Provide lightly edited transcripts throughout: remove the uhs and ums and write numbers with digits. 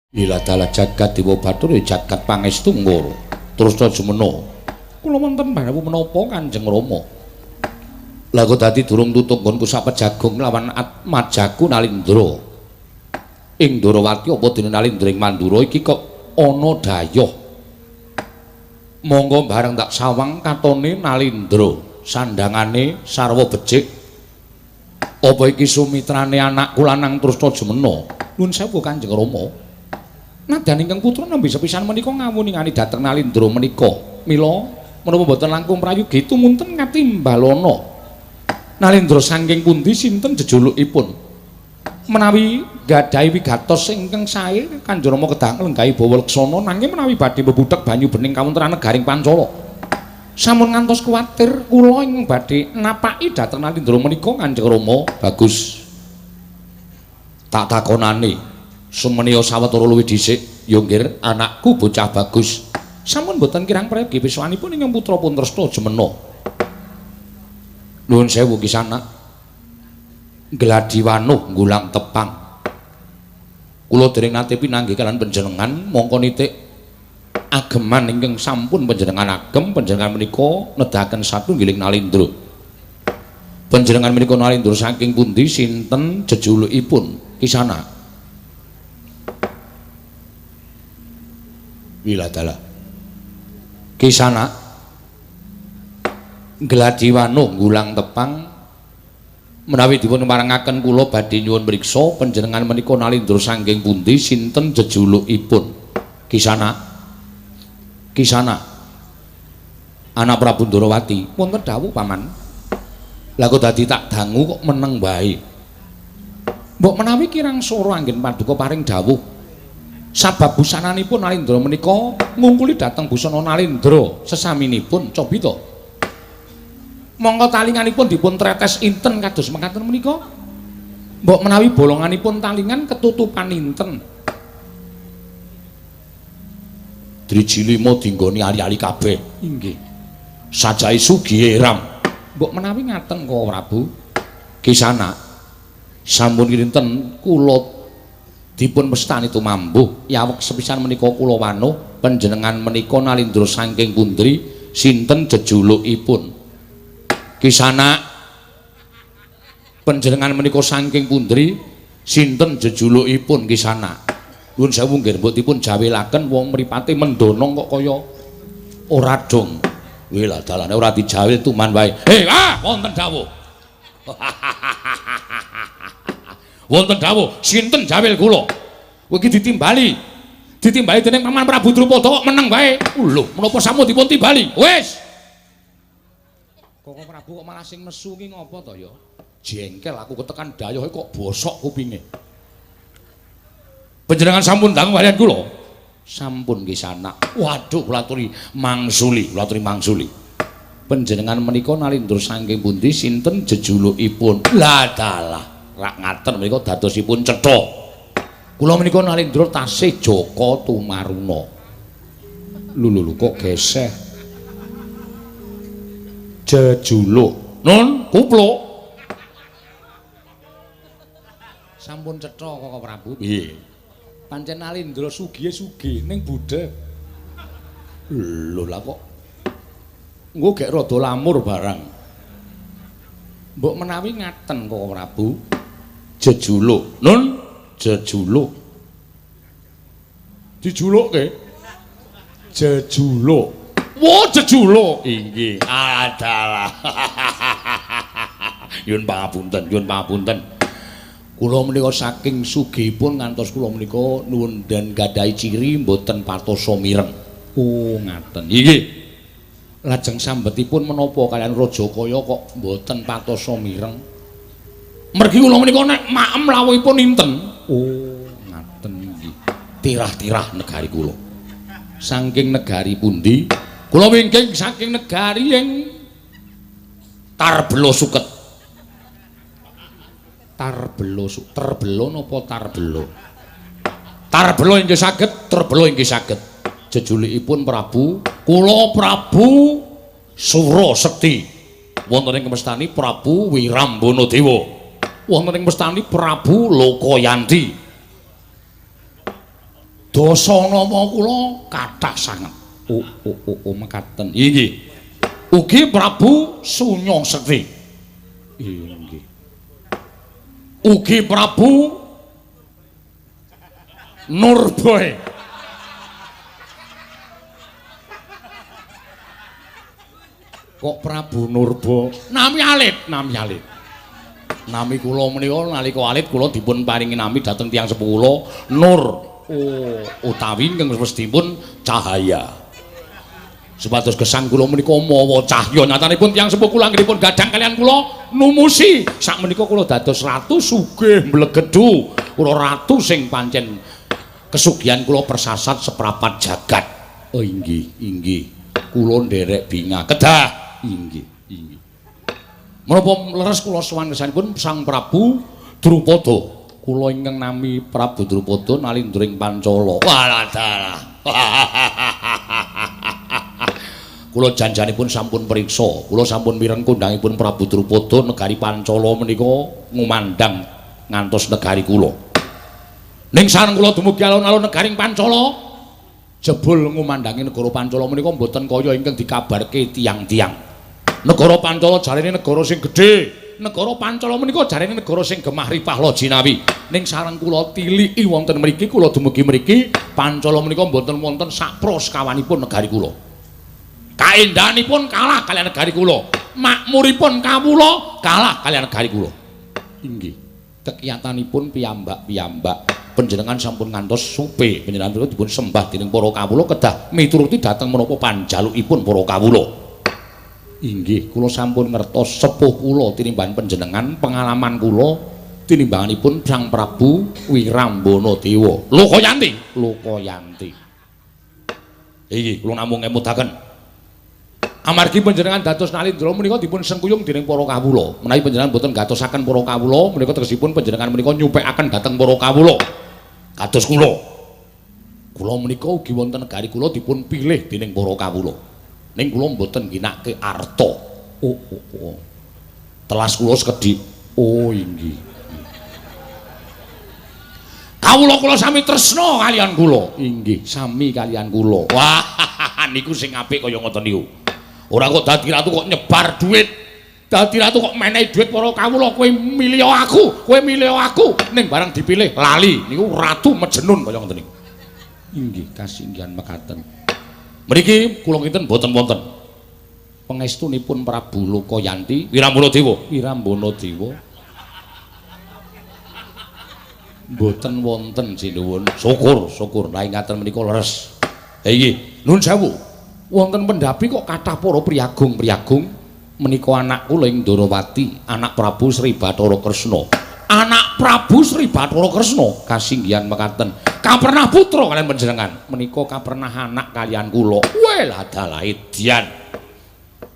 Ila dalah jagat Dewa Bathara jagat pangestu ngoro. Terusna jumena. Kula wonten banawu menapa Kanjeng Rama? Lah kok dadi durung tutuk nggonku sapet jagung lawan Atmajaku Nalindra. Ing Ndarawati apa dene Nalindra ing Mandura iki kok ana dayoh. Monggo bareng tak sawang katone Nalindra, sandangane sarwa becik. Apa iki sumitrane anakku lanang Trusna Jumena? Nuwun sewu Kanjeng Rama. Nadan ingkang putra nembe sepisan menika ngawuningani dhateng Nalindra menika. Mila menapa boten langkung prayogi tumunten ngatimbalana. Nalindra saking pundi sinten jejulukipun? Menawi gadhahi wigatos ingkang sae Kanjeng Rama kedah nglenggahi bawa leksana nanging menawi badhe bebudhek banyu bening kawontenan negaring Pancala. Sampun ngantos kuwatir kula ing badhe napaki dhateng Nalindra menika Kanjeng Rama. Bagus. Tak takonane sumeniya sawetara luwih dhisik, ya nggih anakku bocah bagus. Sampun boten kirang prayogi piswanipun ingkang putra pun Tresna Jumena. Nuwun sewu Kisanak. Gladiwanuh nggulang tepang. Kula dereng nate pinanggih kalian panjenengan mongko nitik ageman ingkang sampun panjenengan agem panjenengan menika nedahaken satunggiling Nalindra. Panjenengan menika Nalindra saking pundi sinten jejulukipun Kisanak? Wiladala Kisanak Gladiwanuh nggulang tepang menawi dipun marangaken kula badhe nyuwun mriksa panjenengan menika Nalindra saking pundi sinten jejulukipun Kisanak? Kisanak anak Prabu Ndarawati wonten dawuh paman. Lah kok dadi tak dangu kok meneng wae. Mbok menawi kirang sora anggen paduka paring dawuh sabab busananipun Nalindra menika ngungkuli dhateng busana Nalindra sesaminipun cobita. Monggo talinganipun dipun tretes inten kados mekaten menika. Mbok menawi bolonganipun talingan ketutupan inten. Driji lima dinggoni ali-ali kabeh. Inggih. Sajahe sugih ram. Mbok menawi ngaten kok Prabu. Kisanak sampun kinten kula dipun mestani tumambuh yawek sepisan menika kula wanuh panjenengan menika Nalindra saking pundi sinten jejulukipun? Kisanak panjenengan menika saking pundi sinten jejulukipun Kisanak? Nuwun sewu nggih mbok dipun jawelaken wong mripate mendonong kok kaya ora dong. Wela dalane ora dijawel tuman wae. Wonten dawuh. Wonten dawuh, sinten jawel kula? Kowe iki ditimbali. Ditimbali dening Paman Prabu Drupada kok meneng wae. Lho, menapa sampun dipun timbali? Wis. Kok Prabu kok malah sing nesu ki ngopo to ya? Jengkel aku ketekan dayohe kok bosok kupinge. Panjenengan sampun dangu kalian kula? Sampun Kisanak. Waduh, kula aturi mangsuli, kula aturi mangsuli. Panjenengan menika Nalindra saking pundi sinten jejulukipun? Lah dalah, rak ngaten menika dadosipun cetha. Kula menika Nalindra tasih Jaka Tumaruna. Lho kok geseh. Jejuluk. Nun, kupluk. Sampun cetha kok Prabu. Piye? Pancen Nalindra sugih ning budhe. Lho lah kok engko gek rada lamur barang. Mbok menawi ngaten kok Prabu. Jejuluk. Nun, jejuluk. Dijulukke. Jejuluk. Wo jejuluk. Inggih. Adalah. Nyuwun pangapunten, nyuwun pangapunten. Kula menika saking sugihipun ngantos kula menika nuwun dan gadhahi ciri mboten patosa mireng. Oh, ngaten. Inggih. Lajeng sambetipun menapa kalian Rajakaya kok mboten patosa mireng? Mergi kula menika nek maem lawuhipun inten. Oh, ngaten nggih. Tirah-tirah negari kula. Saking negari pundi? Kula wingking saking negari ing Tarbelo Suket. Terbelo napa Tarbelo? Tarbelo inggih saged, Terbelo inggih saged. Jejulukipun Prabu, kula Prabu Surasekti. Wonten ing mestani Prabu Wirambana Dewa. Wonten ing mestani Prabu Lokayanti. dasanama kula kathah sanget. Oh mekaten. Inggih. Ugi Prabu Sunya Sekti. Inggih. Ugi Prabu Nurboe. Kok Prabu Nurbo? Nami alit. Nami kula menika nalika alit kula dipun paringi nami dhateng tiyang sepuh kula Nur. Utawi ingkang mestipun cahaya. Supados gesang kula menika mawa cahya nyatanipun tiyang sepuh kula anggenipun gadhang kalian kula numusi sakmenika kula dados ratu sugih mblegedhu. Kula ratu sing pancen kesugihan kula persasat seprapat jagat. Oh inggih. Kula nderek binga kedah. Inggih. Menapa leres kula sowan kersanipun Sang Prabu Drupada. Kula ingkang nami Prabu Drupada nalindring Pancala. Walah. Kula janjanipun sampun priksa. Kula sampun mireng kondhangipun Prabu Drupada negari Pancala menika ngumandhang ngantos negari kula. Ning sareng kula dumugi alun-alun negaring Pancala, jebul ngumandangi negara Pancala menika mboten kaya ingkang dikabarke tiyang-tiyang. Negara Pancala jarene negara sing gedhe. Negara Pancala menika jarene negara sing gemah ripah lojinawi. Ning sareng kula tiliki wonten mriki, kula dumugi mriki, Pancala menika mboten wonten sapros kawanipun negari kula. Kaendahanipun kalah kaliyan negari kula. Makmuripun kawula kalah kaliyan negari kula. Inggih. Kekiyatanipun piyambak-piyambak panjenengan sampun ngantos supe panjenengan menika dipun sembah dening para kawula kedah mituruti dhateng menapa panjalukipun para kawula. Inggih, kula sampun ngertos sepuh kula tinimbang panjenengan, pengalaman kula tinimbanganipun Sang Prabu Wirambana Dewa. Lokayanti. Iki kula namung ngemudaken. Amargi panjenengan dados Nalindra menika dipun sengkuyung dening para kawula. Menawi panjenengan boten gatosaken para kawula, menika tegesipun panjenengan menika nyupekaken dhateng para kawula. Kados kula. Kula menika ugi wonten negari kula dipun pilih dening para kawula. Ning kula mboten ginake arta. Telas kula sekedhik. Oh inggih. Kawula sami tresna kaliyan kula. Inggih, sami kaliyan kula. Wah, niku sing apik kaya ngoten niku. Ora kok dadi ratu kok nyebar dhuwit. Dadi ratu kok menehi dhuwit para kawula, kowe milih aku. Ning barang dipilih lali. Niku ratu Majnun kaya ngoten niku. Inggih, kasinggihan mekaten. Mriki kula kinten boten wonten pangestunipun Prabu Lokayanti Wirambana Dewa. Boten wonten sinuwun. Syukur lah ingkang menika leres. Ha inggih, nuwun sewu. Wonten pendhapi kok kathah para priyagung menika anak kula ing Ndarawati, anak Prabu Sri Bathara Kresna. Anak Prabu Sri Bathara Kresna kasinggihan mekaten. Kapernah putra kalian panjenengan. Menika kapernah anak kalian kula. Welah dalah edian.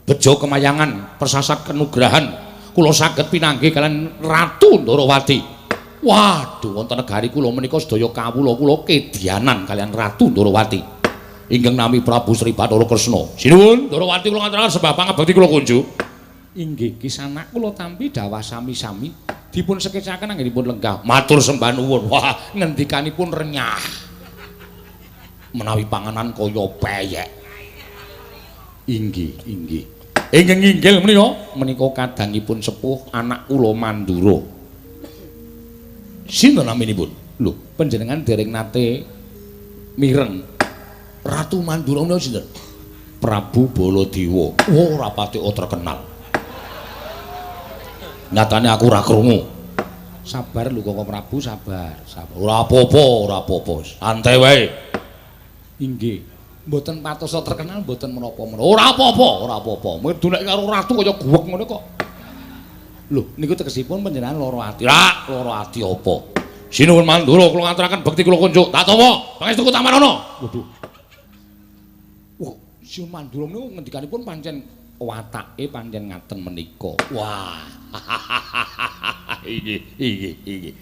Bejo kemayangan, persasat kenugrahan. Kula saged pinanggih kalian Ratu Ndarawati. Waduh, wonten negari kula menika sedaya kawula kula kedianan kalian Ratu Ndarawati. Ingkang nami Prabu Sri Bathara Kresna. Sinuwun Ndarawati kula ngaturaken sembah pangabekti kula kunjuk. Inggih, kisanak kula tampi dawah sami-sami dipun sekecaken anggenipun lenggah. Matur sembah nuwun. Wah, ngendikanipun renyah. Menawi panganan kaya peyek. Inggih. Ingkang inggil menika kadangipun sepuh anak kula Mandura. Sinten naminipun? Lho, panjenengan dereng nate mireng Ratu Mandura menika sinten? Prabu Baladewa. Oh, ora pati terkenal. Nyatane aku ora krungu. Sabar lho Kakang Prabu, sabar. Ora apa-apa. Santai wae. Inggih. Mboten patos terkenal, mboten menapa-menapa. Ora apa-apa. Medulek karo ratu kaya guwek ngono kok. Lho, niku tegesipun panjenengan lara ati. Lara ati apa? Sinuwun Mandura kula ngaturaken bekti kula kunjuk. Tatawa, pangestuku Tamarana. Waduh. Wah, Sinuwun Mandura niku ngendikanipun pancen watake pancen ngaten menika. Wah. Iki.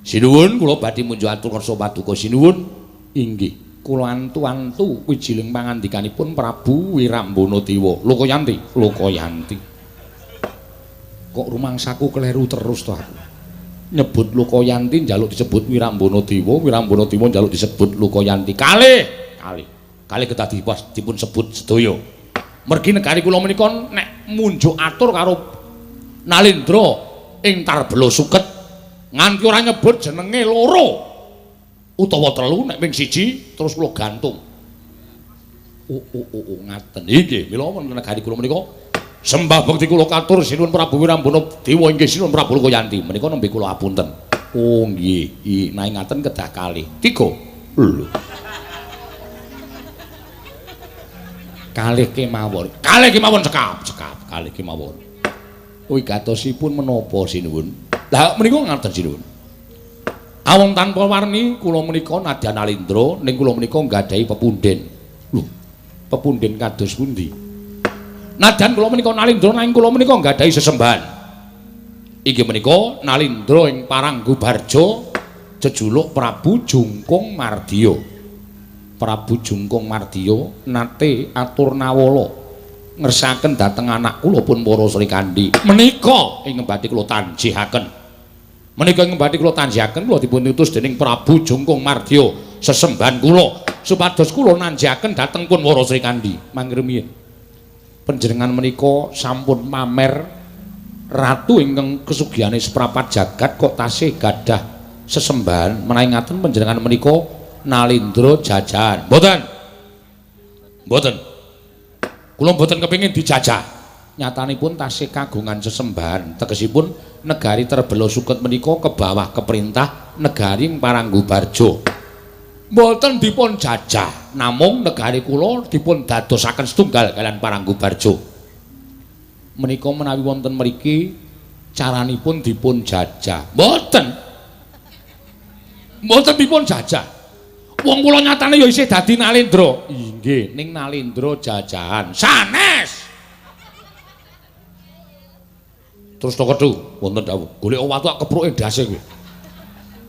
Sinuwun kula badhe munjuk atur kersa paduka sinuwun. Inggih. Kula antu-antu wijiling pangandikanipun Prabu Wirambana Dewa. Lokayanti. Kok rumangsaku kleru terus to aku. nyebut Lukayanti njaluk disebut Wirambana Dewa, Wirambana Dewa njaluk disebut Lukayanti. Kalih kedah dipun sebut sedaya. Mergi negari kula menika nek munjuk atur karo Nalindra ing Tarbela Suket nganti ora nyebut jenenge loro utawa telu nek ping siji terus kula gantung. Ngaten iki mila wonten negari kula menika sembah bekti kula katur sinuwun Prabu Wirambana Dewa inggih sinuwun Prabu Lukayanti menika nembe kula apunten. Oh nggih nai ngaten kedah kalih 3 lho kalih kemawon cekap kalih kemawon. Wigatosipun menapa sinuwun? Lah menika ngaten sinuwun. Awong tanpa warni kula menika nadyan Nalindra ning kula menika nggadahi pepunden. Lho, pepunden kados pundi? Nadyan kula menika Nalindra nanging kula menika nggadahi sesembahan. Inggih menika Nalindra ing Paranggubarja jejuluk Prabu Jungkung Mardya. Prabu Jungkung Mardya nate atur nawala ngersakaken dhateng anak kula pun para Srikandhi. Menika ing badhe kula tanjihaken. Menika ing badhe kula tanjihaken kula dipun utus dening Prabu Jungkung Mardya sesembahan kula supados kula nanjihaken dhateng pun para Srikandhi. Mangrumiyin. Panjenengan menika sampun pamer ratu ingkang kesugihane seprapat jagat kok tasih gadah sesembahan menawi ngaten panjenengan menika Nalindra jajahan. Mboten. Kula mboten kepengin dijajah. Nyatanipun tasih kagungan sesembahan. Tegesipun negari Tarbela Suket menika kebawah keperintah negari Paranggubarja. Mboten dipun jajah, namung negari kula dipun dadosaken setunggal kalian Paranggubarja. Menika menawi wonten mriki caranipun dipun jajah. Mboten dipun jajah. Wong kula nyatane ya isih dadi Nalindra. Inggih, ning Nalindra jajahan. Sanes. Terus to kedhu wonten dawuh, golek watu kepruke ndase kuwi.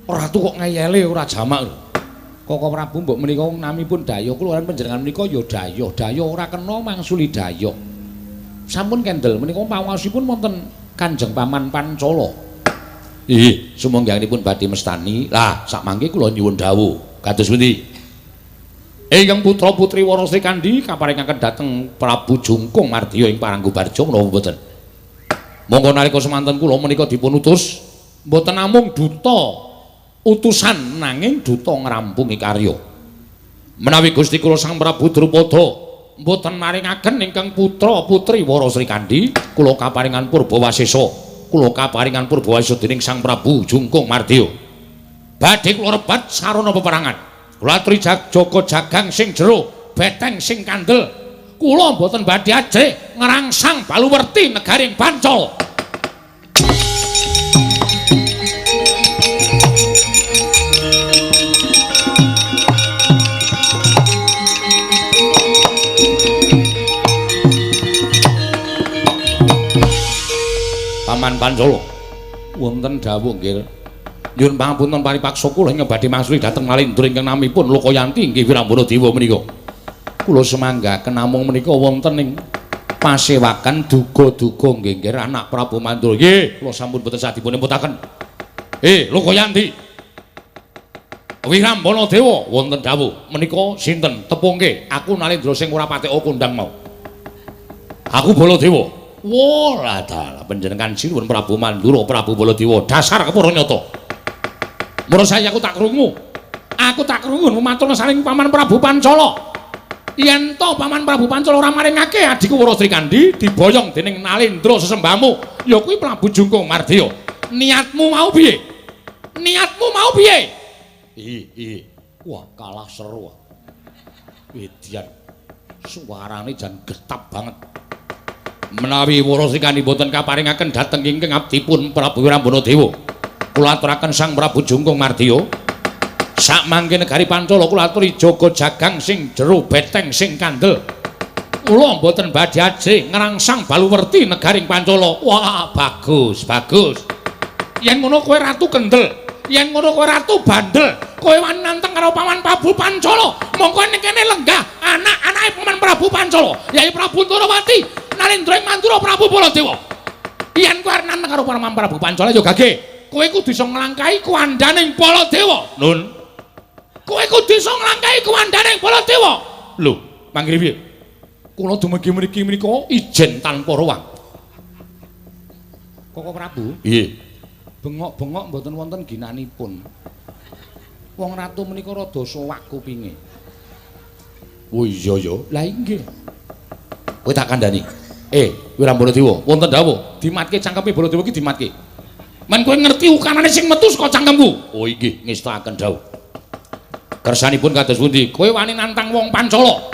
Ratu kok ngeyele ora jamak lho. Koko Prabu mbok menika namipun Daya kula lan panjenengan menika ya Daya ora kena mangsuli Daya. Sampun kendel menika pawaosipun wonten Kanjeng Paman Pancala. Nggih, sumangganipun badhe mestani. Lah, sakmangke kula nyuwun dawuh. Kados pundi? Ingkang putra-putri Wara Srikandhi kaparingaken dhateng Prabu Jungkung Mardya ing Paranggubarja menapa mboten? Monggo nalika semanten kula menika dipun utus mboten namung duta utusan nanging duta ngrampungi karya. Menawi Gusti kula Sang Prabu Drupada mboten maringaken ingkang putra-putri Wara Srikandhi, kula kaparingan Purbawasesa. Kula kaparingan Purbawasesa dening Sang Prabu Jungkung Mardya. Badhe kula rebat sarana peperangan. Kula aturi jaga jagang sing jero, beteng sing kandel. Kula mboten badhe ajrih ngrangsang baluwerti negaring Pancala. Paman Pancala wonten dawuh nggih. Nyuwun pangapunten paripaksa kula ing badhe mangsuli dhateng Nalindra ingkang namipun Lukayanti inggih Wirambana Dewa menika. Kula semanggaken namung menika wonten ing pasewakan duga-duga nggih anak Prabu Mandura. Nggih, kula sampun boten saged dipun emputaken. Lukayanti. Wirambana Dewa wonten dawuh menika sinten? Tepungke, aku Nalindra sing ora patek kondang mau. Aku Baladewa. Wah, dalah panjenengan sinuwun Prabu Mandura, Prabu Baladewa, dasar kepara nyata. Mula saya aku tak krungu matur saling Paman Prabu Pancala. Yen to Paman Prabu Pancala ora maringake adhiku Wara Srikandhi diboyong dening Nalindra sesembahmu, ya kuwi Prabu Jungkung Mardya. Niatmu mau piye? Wah, kalah seru. Wedian suarane jan getap banget. Menawi Wara Srikandhi boten kaparingaken dhateng ingkang abdipun Prabu Wirambana Dewa, kula aturaken Sang Prabu Jungkung Mardya sakmangke negari Pancala kula aturi jaga jagang sing jero beteng sing kandel. Kula mboten badhe ajrih ngrangsang baluwerti negaring Pancala. Wah, bagus. Yen ngono kowe ratu kendel, yen ngono kowe ratu bandel, kowe wani nantang karo Paman Prabu Pancala. Mongko ning kene lenggah anak-anake Paman Prabu Pancala, yai Prabu Turawati, Nalindra Mandura Prabu Baladewa. Yen kowe arep nantang karo Paman Prabu Pancala ya gage. kowe kudu iso nglangkahi kuwandaning Baladewa. Nun. Kowe kudu iso nglangkahi kuwandaning Baladewa. Lho, mangke piye? Kula dumugi mriki menika ijen tanpa ruang. Koko Prabu? Nggih. Bengok-bengok mboten wonten ginanipun. Wong ratu menika rada sowak kupinge. Oh iya ya. Lah inggih. Kowe tak kandhani. Wirang Baladewa, wonten dawuh, dimatke cangkeme Baladewa iki dimatke. Men kowe ngerti ukanane sing metu saka cangkemku? Oh inggih, ngestakaken dawuh. Kersanipun kados pundi? Kowe wani nantang wong Pancala.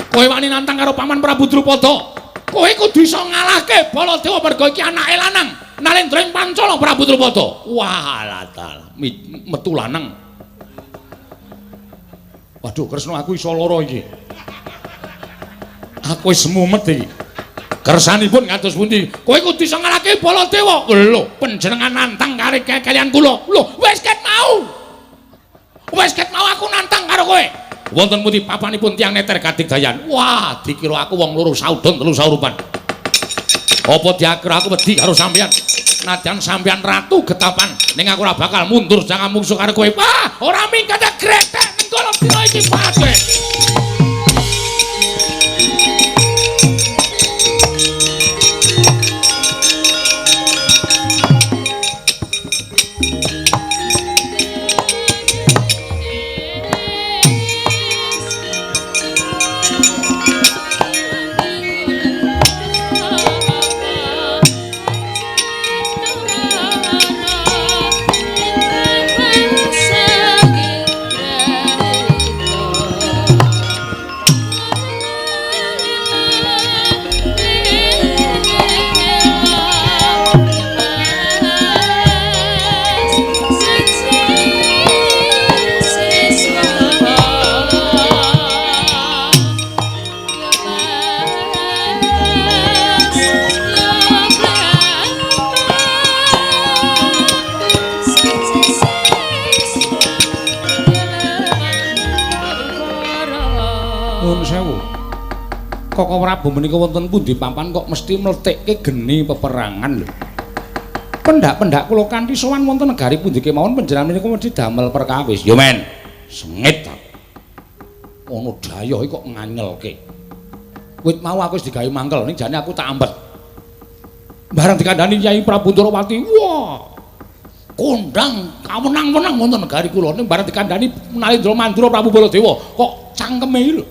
Kowe wani nantang karo Paman Prabu Drupada. Kowe kudu iso ngalahke Baladewa merga iki anake lanang. Nalendra ing Pancala Prabu Drupada. Wah, latah. Metu lanang. Waduh, Kresna aku iso lara iki. Aku wis mumet iki. Kersanipun kados pundi? Kowe kudu iso ngalahke Baladewa. Lho, panjenengan nantang kaliyan kula. Lho, wis ket mau. Wis ket mau aku nantang karo kowe. Wonten pundi papanipun tiyang neter kadigdayan. Wah, dikira aku wong loro saudon telu saurupan. Apa dikira aku wedi karo sampeyan? Nadyan sampeyan ratu getapan ning aku ora bakal mundur jangan mungsuh karo kowe. Wah, ora minggat gretek ning kono dina iki pate. Koko Prabu menika wonten pundi papan kok mesti mletikke geni peperangan lho. Pendak-pendak kula kanthi sowan wonten negari pundi kemawon panjenengan menika mesti damel perkawis. Yo men, sengit ta. Ono daya iki kok nganyelke. Wit mau aku wis digawe mangkel ning jane aku tak ambet. Bareng dikandani Kyai Prabu Ndrawati, wah. Kondang kawenang-wenang wonten negari kula ning bareng dikandani Nalendra Mandura Prabu Baladewa kok cangkeme lho.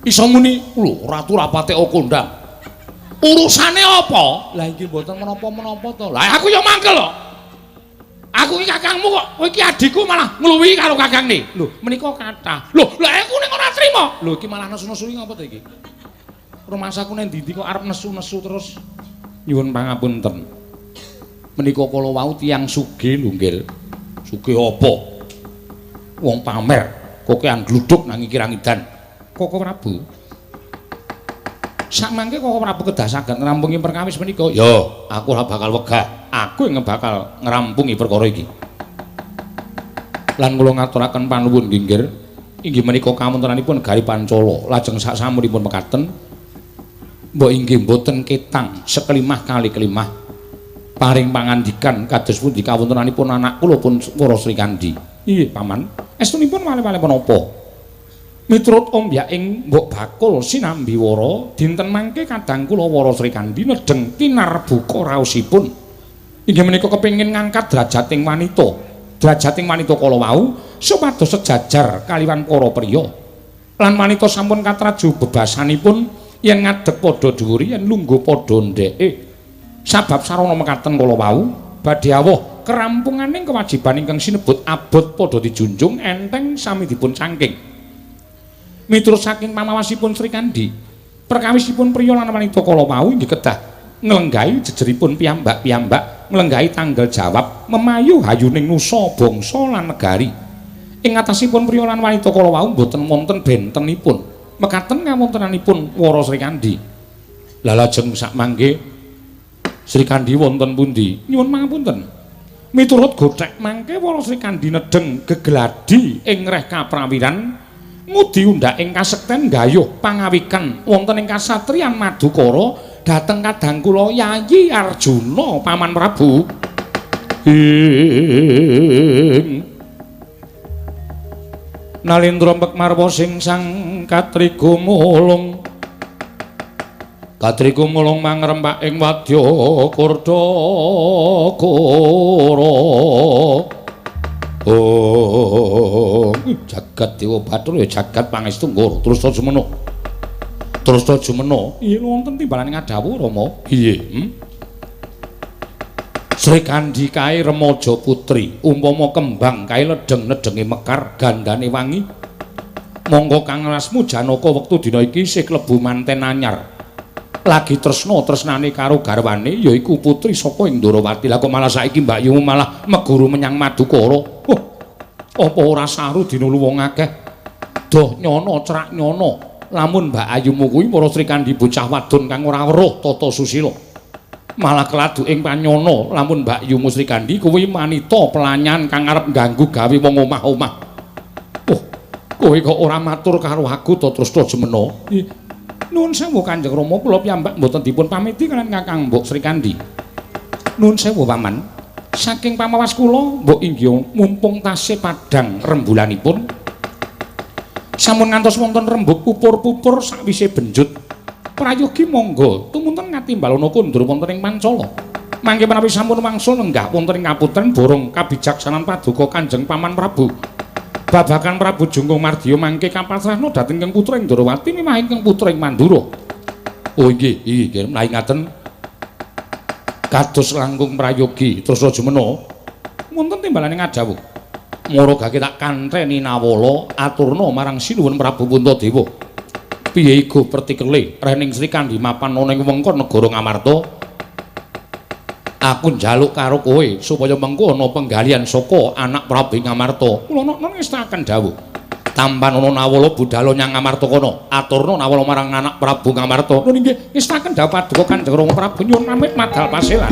Iso muni, lho, ratu rapate kondang. Urusane apa? Lah iki mboten menapa-menapa to. Lah aku ya mangkel kok. Aku iki kakangmu kok, kowe iki adikku malah ngluwihi karo kakangne. Lho, menika kathah. Lho, lah aku ning ora trima. Lho, iki malah nesu-nesu ngapa to iki? Rumasaku nang ndi kok arep nesu-nesu terus. Nyuwun pangapunten. Menika kala wau tiyang sugih lho, Nggil. Sugih apa? Wong pamer, kokean gluduk nang kirang idan. Koko Prabu. Sakmangke Koko Prabu kedah saged ngrampungi perkawis menika. Ya, aku ora bakal wegah. Aku yang bakal ngrampungi perkara iki. Lan kula ngaturaken panuwun nggih, inggih menika kawontenanipun negari Pancala. Lajeng sak samunipun mekaten mbok inggih mboten ketang sekelimah kali kelimah paring pangandikan kados pundi kawontenanipun anak kula pun Wara Srikandi. Nggih, Paman. Estunipun malih-malih menapa? Miturut ombyaking Mbok Bakul sinambi wara dinten mangke kadang kula Wara Srikandi nedeng tinarbuka raosipun inggih menika kepengin ngangkat derajating wanita. Derajating wanita kala wau supados sejajar kaliwan para priya. Lan wanita sampun katraju bebasanipun yen ngadeg padha dhuwur yen lungguh padha ndheke. Sabab sarana mekaten kala wau badhe awuh kerampunganing kewajiban ingkang sinebut abot padha dijunjung enteng sami dipun cangking. Miturut saking pamawasipun Srikandi, perkawisipun priya lan wanita kala wau inggih kedah nglenggahi jejeripun piyambak-piyambak, nglenggahi tanggal jawab memayu hayuning nusa bangsa lan negari. Ing atasipun priya lan wanita kala wau boten wonten bentenipun. Mekaten kawontenanipun Wara Srikandi. Lah lajeng sakmangke Srikandi wonten pundi? Nyuwun pangapunten. Miturut gothek mangke Wara Srikandi nedeng gegladi ing reh kaprawiran ngudi undhak ing kasekten gayuh pangawikan wonten ing kasatriyan Madukara dhateng kadang kula Yayi Arjuna Paman Prabu. Nalindra Pekmarwa sing sang katriga mulung mangrempak ing wadya Kurdakara. Oh, jagat Dewa Bathara ya jagat pangestu Nggara Trusna Jumena. Iya wonten timbalan ngadawu Rama. Piye? Sri Kandi kae remaja putri, umpama kembang kae ledeng-ledenge mekar, gandane wangi. Monggo Kang Lasmu Janaka wektu dina iki isih klebu manten anyar. Lagi tresnane karo garwane yaiku putri saka Indrawati. Lah kok malah saiki Mbak Yu malah meguru menyang Madukara. Apa ora saru dina luwung akeh. Doh nyono cerak nyono. Lamun Mbak Ayumu kuwi para Sri Kandi bocah wadon kang ora weruh tata susila. Malah keladu ing panyono lamun Mbak Yumu Sri Kandi kuwi manita pelanyan kang arep ganggu gawe wong omah-omah. Kowe kok ora matur karo aku to Trusna Jumena? Nuwun sewu Kanjeng Rama, kula piyambak mboten dipun pamiti kaliyan Kakang Mbok Sri Kandi. Nuwun sewu Paman. Saking pamawas kula, mbok inggih mumpung tasih padhang rembulanipun. Sampun ngantos wonten rembug pupur-pupur sakwise benjut. Prayogi monggo tumunten ngatimbalana kundur wonten ing Pancala. Mangke menawi sampun wangsul lenggah wonten ing kaputren borong kabijaksanan paduka Kanjeng Paman Prabu. Babakan Prabu Jungkung Mardya mangke kapasrahna dhateng Kang Putra Indrawati mimahing Kang Putra ing Mandura. Oh inggih, menawi ngaten. Kados langkung prayogi Trusna Jumena wonten timbalane ngadawu. Maragake tak kantheni nawala aturna marang Sinuwun Prabu Puntadewa. Piye iku pertikele rening Sri Kandi mapan ana ing wengkon negara Ngamarta. Aku njaluk karo kowe supaya mengko ana penggalian saka anak Prabu Ngamarta. Kula ngestaken dawuh. Tampan ana nawala budhal nyang Ngamarta kono, aturna nawala marang anak Prabu Ngamarta. Nun inggih ngestaken dawuh paduka Kanjeng Rama Prabu nyuwun pamit madhal paselan.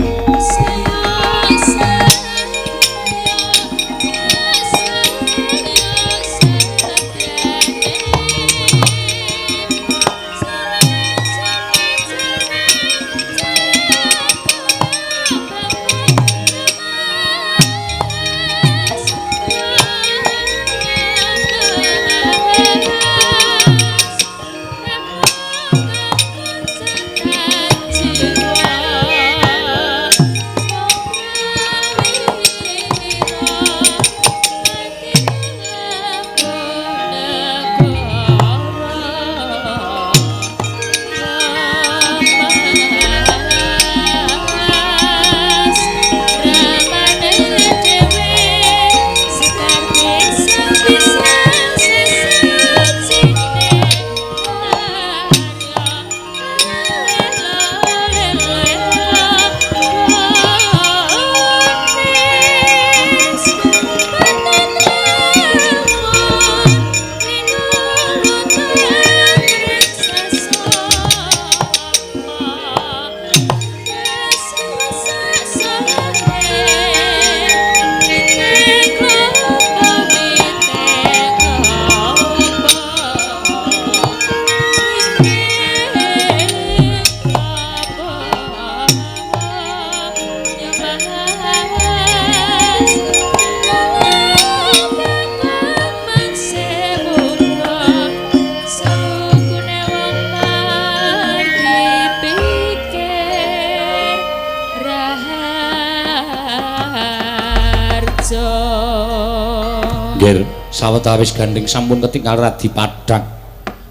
Sawetawis gandeng sampun ketinggal radi padhang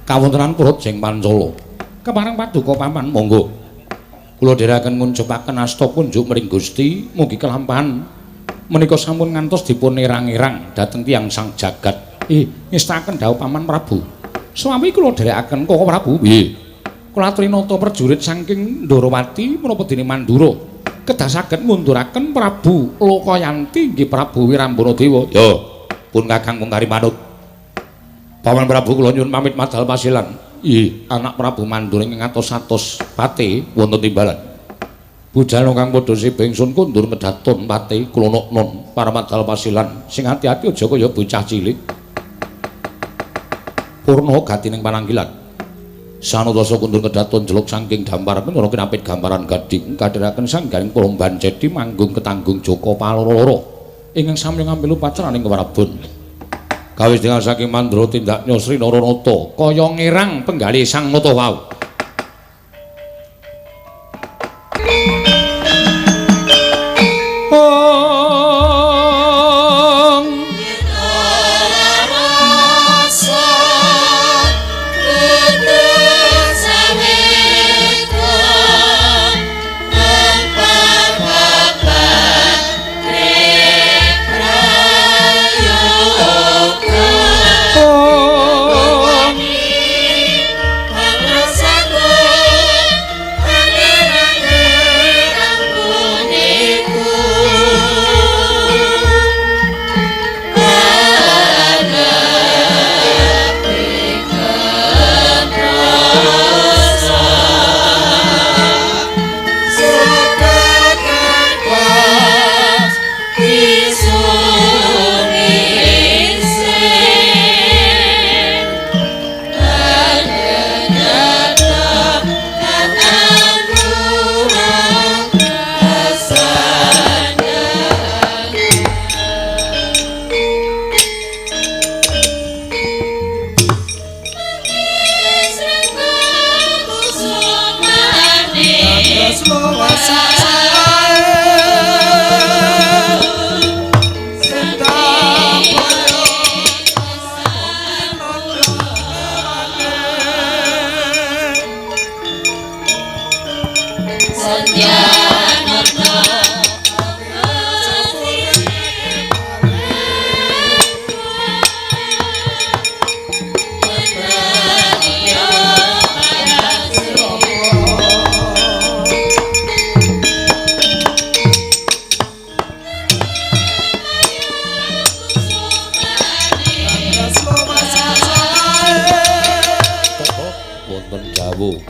kawontenan Purut Jeng Pancala. Kepareng paduka paman monggo. Kula dherekaken ngunjupaken asta punjuk mring Gusti mugi kelampahan menika sampun ngantos dipun erang-erang dhateng tiyang sang jagat. Ngestaken dawuh Paman Prabu. Swami kula dherekaken Koko Prabu. Nggih. Kula aturi nata prajurit saking Ndrawati menapa dene Mandura kedah saged ngunduraken Prabu Lokayanti nggih Prabu Wirambana Dewa. Ya. Pun Kakang Mungkari manut. Paman Prabu kula nyuwun pamit madhal pasilan. Anak Prabu Mandura ing ngatos-atos pate wonten timbalan. Budal kang padha sibengsun kundur ngedaton pate kula non para madhal pasilan. Sing ati-ati aja kaya bocah cilik. Purna gatining pananggilan. Sanodasa kundur kedaton jeluk saking dampar menawa kinapit gambaran gading kadhiraken sanggaring Promban Cedi manggung ketanggung Joko Paloro ingkang sami ngambil upacaraning kewarabun. Kawis dengan saking mandra tindaknya Sri Naranata kaya ngirang penggali sang nata wau.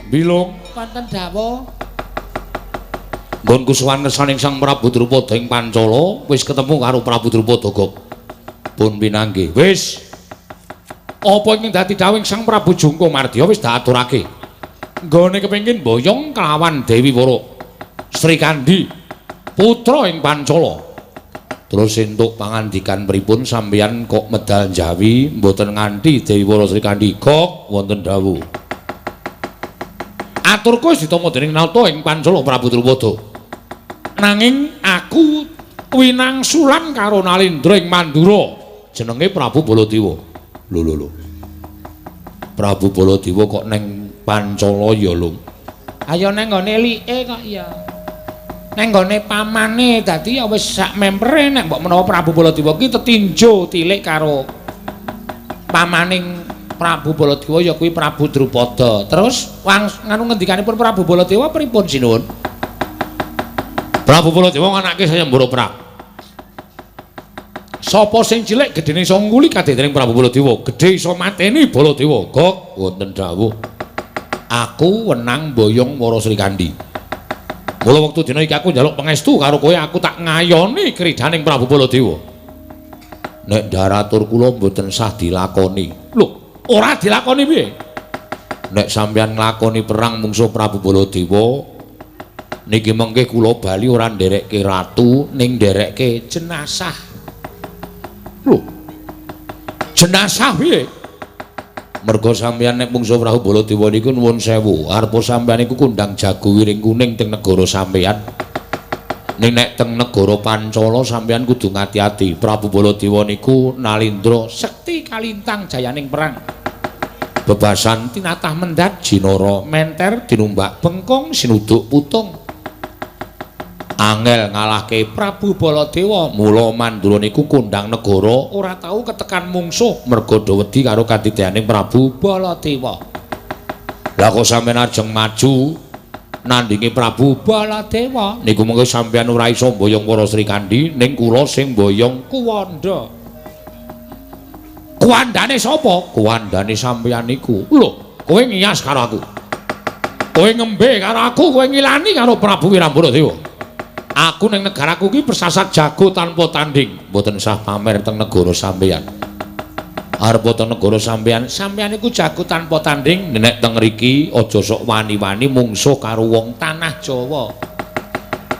Bilung wonten dawuh nggon kusuhan kersaning Sang Prabu Drupada ing Pancala wis ketemu karo Prabu Drupada Gop pun pinanggih wis apa ingkang dadi dawuh Sang Prabu Jungko Mardya wis diaturake nggone kepengin boyong kelawan Dewi Wara Sri Kandi putra ing Pancala terus entuk pangandikan pripun sampeyan kok medal Jawi mboten nganti Dewi Wara Sri Kandi kok wonten dawuh aturku wis ditampa dening nata ing Pancala Prabu Drupada. Nanging aku winangsulan karo Nalindra ing Mandura. Jenenge Prabu Baladewa. Lho. Prabu Baladewa kok ning Pancala ya, Lung. Ayo nang nggone like kok ya. Nang nggone pamane dadi ya wis sak mempere nek mbok menawa Prabu Baladewa ki tetinjo tilik karo pamaning Prabu Baladewa ya kuwi Prabu Drupada. Terus nganu ngendikanipun Prabu Baladewa pripun sinuwun? Prabu Baladewa anake Sayembara Prak. Sapa sing cilik gedene iso nguli kadhe dening Prabu Baladewa, gedhe iso mateni Baladewa. Gok wonten dawuh. Aku wenang boyong Wara Sri Kandi. Mula wektu dina iki aku njaluk pangestu karo kowe aku tak ngayoni kridaning Prabu Baladewa. Nek daratur kula mboten sah dilakoni. Lho, ora dilakoni piye? Nek sampeyan nglakoni perang mungsuh Prabu Baladewa niki mengke kula bali ora nderekke ratu ning nderekke jenazah. Lho. Jenazah piye? Merga sampeyan nek mungsuh Prabu Baladewa niku nuwun sewu, arep sampeyan iku kundang jago wiring kuning teng negara sampeyan. Ning nek teng negara Pancala sampeyan kudu ngati-ati. Prabu Baladewa niku Nalindra sekti kalintang jayaning perang. Bebasan tinatah mendat jinara menter dinumbak bengkong sinuduk putung. Angel ngalahke Prabu Baladewa, mula Mandura niku kondang negara ora tau ketekan mungsuh merga do wedi karo katidayaning Prabu Baladewa. Lah kok sampeyan ajeng maju nandingi Prabu Baladewa niku mengko sampeyan ora iso mboyong Wara Sri Kandi ning kula sing mboyong Kuwanda. Kuwandane sapa? Kuwandane sampeyan niku. Lho, kowe ngiyas karo aku. Kowe ngembe karo aku, kowe ngilani karo Prabu Wirambaradewa. Aku ning negaraku ki persasat jago tanpa tanding, mboten sah pamer teng negara sampeyan. Arep wonten negara sampeyan iku jago tanpa tanding. Nek teng mriki aja sok wani-wani mungsuh karo wong tanah Jawa.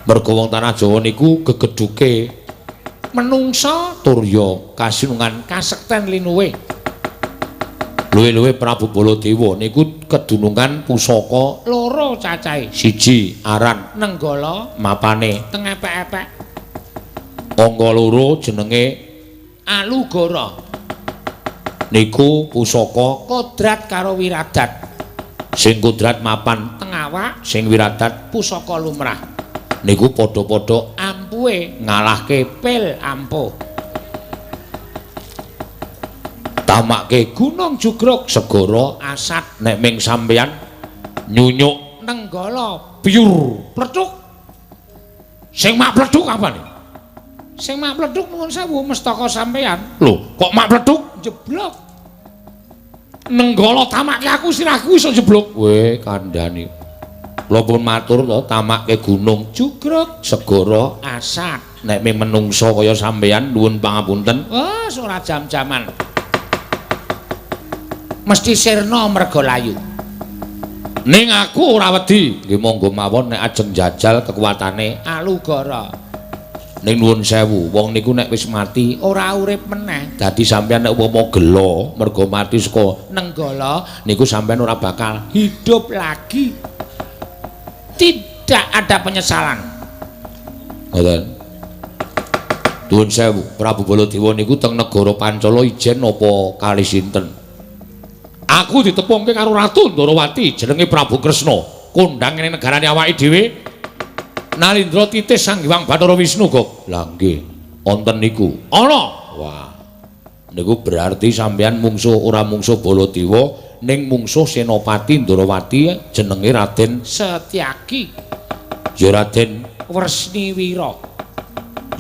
Mergo wong tanah Jawa niku gegeduke menungsa turya kasinungan kasekten linuwe. Luwe-luwe Prabu Baladewa niku kedunungan pusaka loro cacahe. Siji aran Nenggala mapane teng epek-epek. Angka loro jenenge Alugara. Niku pusaka kodrat karo wiradat. Sing kodrat mapan teng awak, sing wiradat pusaka lumrah. Niku padha-padha ampuhe ngalahke pil ampuh. Tamake Gunung Jugruk segara asat nek ming sampeyan nyunyuk Nenggala piyur pledhuk. Sing mak pledhuk apane? Sing mak pledhuk nuwun sewu mestaka sampeyan. Lho, kok mak pledhuk jeblok? Nenggala tamake aku sirahku iso jeblok. Weh, kandhani. Kula pun matur to, tamake Gunung Jugruk segara asat. Nek ming menungsa kaya sampeyan nuwun pangapunten. Wes ora jam-jaman. Mesti sirna merga layu. Ning aku ora wedi. Nggih monggo mawon nek ajeng jajal kekuatane Alugara. Ning nuwun sewu, wong niku nek wis mati ora urip meneh. Dadi sampeyan nek upama gelo mergo mati saka Nenggala niku sampeyan ora bakal hidup lagi. Tidak ada penyesalan. Ngoten. Nuwun sewu, Prabu Baladewa niku teng negara Pancala ijen apa kali sinten? Aku ditepungke karo Ratu Ndarawati jenenge Prabu Kresna. Kondhang ning negarane awake dhewe. Nalindra titis Sang Hyang Bathara Wisnu kok. Lah nggih, wonten niku. Ana. Wah. Niku berarti sampeyan mungsuh ora mungsuh Baladewa ning mungsuh Senopati Ndarawati jenenge Raden Setyaki. Ya Raden Wresniwira.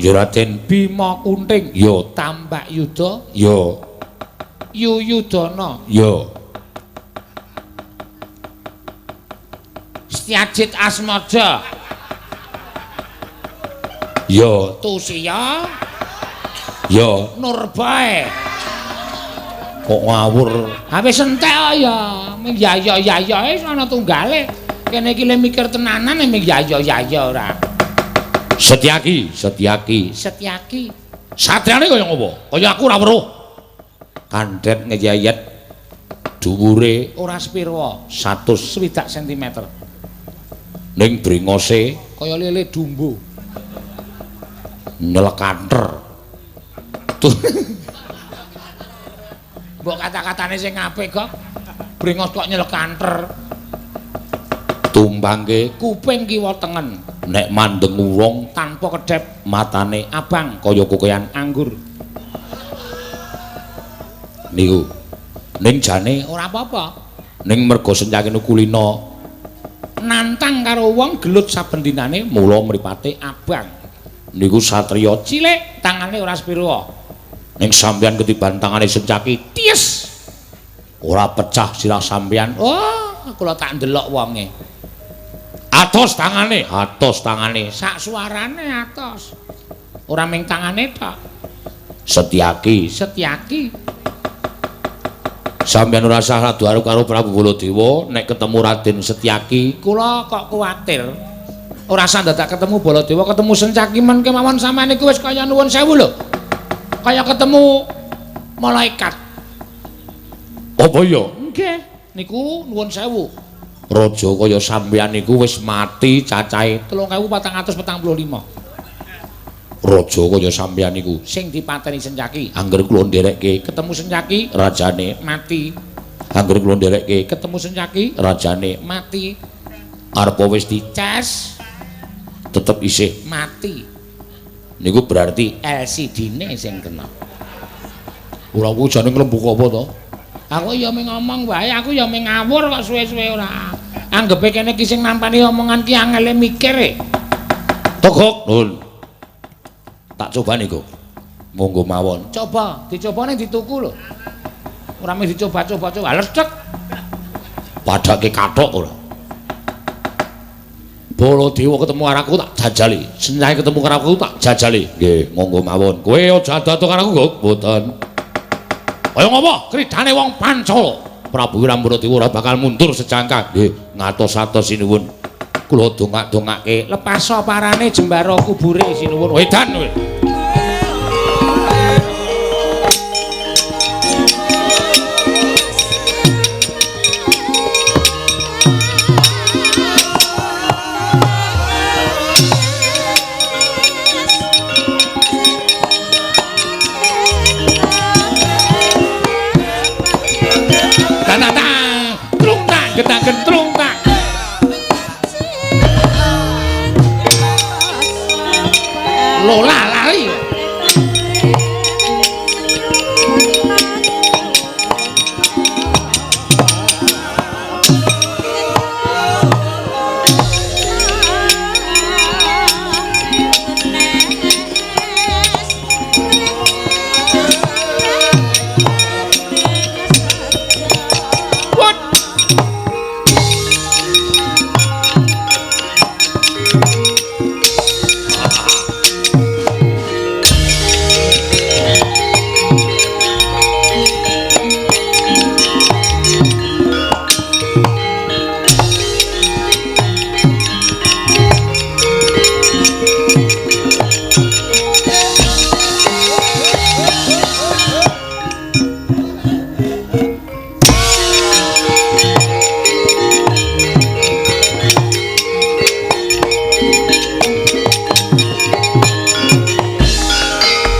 Ya Raden Bima Kunting. Ya Tambak Yuda. Ya Yuyudana. Ya Setyajid Asmada. Ya Tusiya. Ya Nurbae. Kok ngawur. Ha wis entek ya. Ming yaya-yayae ana tunggale. Kene iki le mikir tenanan ming yaya-yaya ora. Setyaki. Satriane kaya ngopo? Kaya aku ora weruh. Kandhet ngeyayet dhuwure ora sepira 160 cm. Ning brengose kaya lele dumbo. Nyelekanter. Mbok kata-katane sing apik kok. Brengos kok nyelekanter. Tumbangke kuping kiwa tengen. Nek mandeng wong tanpa kedhep matane abang kaya kokoyan anggur. Niku. Ning jane ora apa-apa. Ning merga Setyaki Kulina nantang karo wong gelut saben dinane mula mripate abang. Niku satriya cilik, tangane ora sepira. Ning sampeyan ketiban tangane Setyaki, ties. Ora pecah sirah sampeyan. Oh, kula tak ndelok wonge. Atos tangane. Sak suarane atos. Ora ming tangane tok. Setyaki. Sampeyan ora usah radu karo Prabu Baladewa nek ketemu Raden Setyaki, kula kok kuwatir. Ora usah dadak ketemu Baladewa, ketemu Setyaki men kemawon sampeyan iku wis kaya nuwun sewu lho. Kaya ketemu malaikat. Apa ya? Nggih, niku nuwun sewu. Raja kaya sampeyan niku wis mati cacahe 3445. Raja kaya sampeyan niku sing dipateni Setyaki. Angger kula nderekke ketemu Setyaki, rajane mati. Angger kula nderekke ketemu Setyaki, rajane mati. Arep wis dicas tetep isih mati. Niku berarti LCD-ne sing kena. Ora kuwi jane nglembuk apa to? Aku ya mung ngomong wae, aku ya mung ngawur kok suwe-suwe ora. Anggepe kene ki sing nampani omongan ki angele mikir e. Togok, Nun. Tak coba niku. Monggo mawon. Coba, dicobane dituku lho. Ora mung dicoba-coba, ledek. Padake kathok ora. Baladewa ketemu karo aku tak jajali. Senyai ketemu karo aku tak jajali. Nggih, monggo mawon. Kowe aja ado karo aku, Guk. Mboten. Kaya ngapa? Kridane wong Pancala. Prabu Wirambaradewa ora bakal mundur sejangkang. Nggih, ngatos-atos sinuwun. Kula dongak-dongake Lepas parane jembara kubure sinuwun. Wedan kowe. Getang gentrung tak Lola lali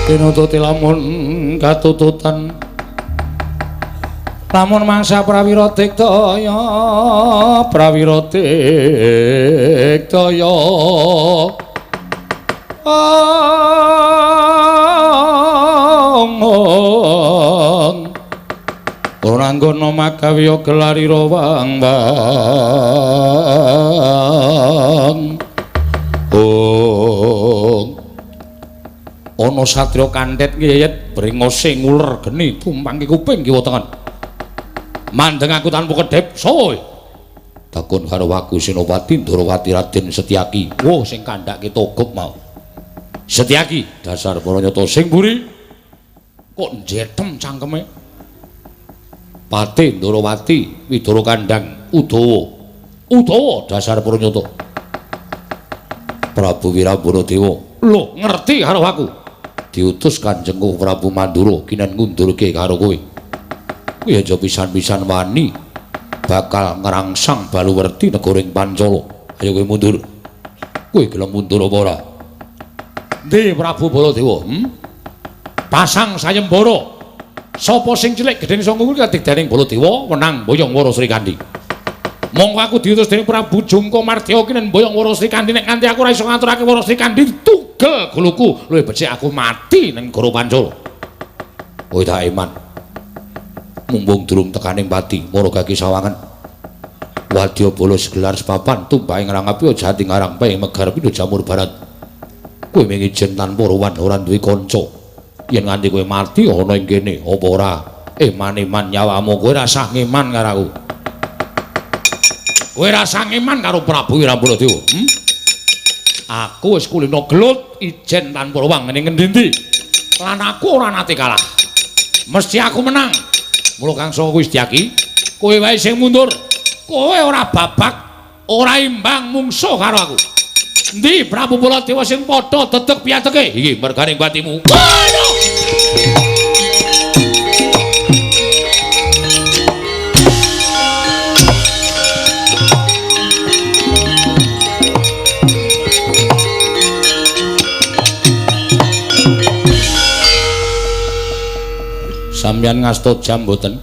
Pinututi lamun katututan lamun mangsa prawira diktaya ora nggono magawiya gelarira wang ana satriya kanthet ngeyet brengose nguler geni tumpang kuping kiwa tengen mandeng aku tanpa kedhep soe takon karo waku Senopati Ndrawati Raden Setyaki sing kandhake togok mau Setyaki dasar Paranyata sing mburi kok njetem cangkeme Pati Ndrawati Widara Kandhang Udawa dasar Paranyata Prabu Wirambaradewa lho ngerti karo aku diutus Kanjengku Prabu Mandura kinen ngundurke karo kowe. Kowe aja pisan-pisan wani bakal ngrangsang Baluwerti negaring Pancala. Ayo kowe mundur. Kowe gelem mundur apa ora? Ndi Prabu Baladewa? Pasang sayembara. Sapa sing cilik gedhen sanga kuwi kadigdaning Baladewa wenang Boyong Wara Srikandhi. Monggo aku diutus dening Prabu Jungka Mardya kinen Boyong Wara Srikandhi nek kanthi aku ora iso ngaturake Wara Srikandhi tugel guluku luwih becik aku mati ning negara Pancala. Kowe tak iman. Mumpung durung tekaning pati Maragaki sawangen. Wadya bala segelar sepapan tumpahe ngrangapi jati ngarang pae megar pindho jamur barat. Kowe mengijen tanpa rowan ora duwe kanca. Yen nganti kowe mati ana ing kene apa ora iman-iman nyawamu kowe rasah ngeman karo aku. Kowe rasa ngeman karo Prabu Wirambaradewa. Aku wis kulina gelut ijen tanpa ruwang ning ngendi-endi. Lan aku ora nate kalah. Mesti aku menang. Mula Kang Saka kuwi Setyaki, kowe wae sing mundur. Kowe ora babak, ora imbang mungsuh karo aku. Endi Prabu Baladewa sing padha dedeg piateke? Iki merganing batimu. Waduh! Sampeyan ngasta jam mboten?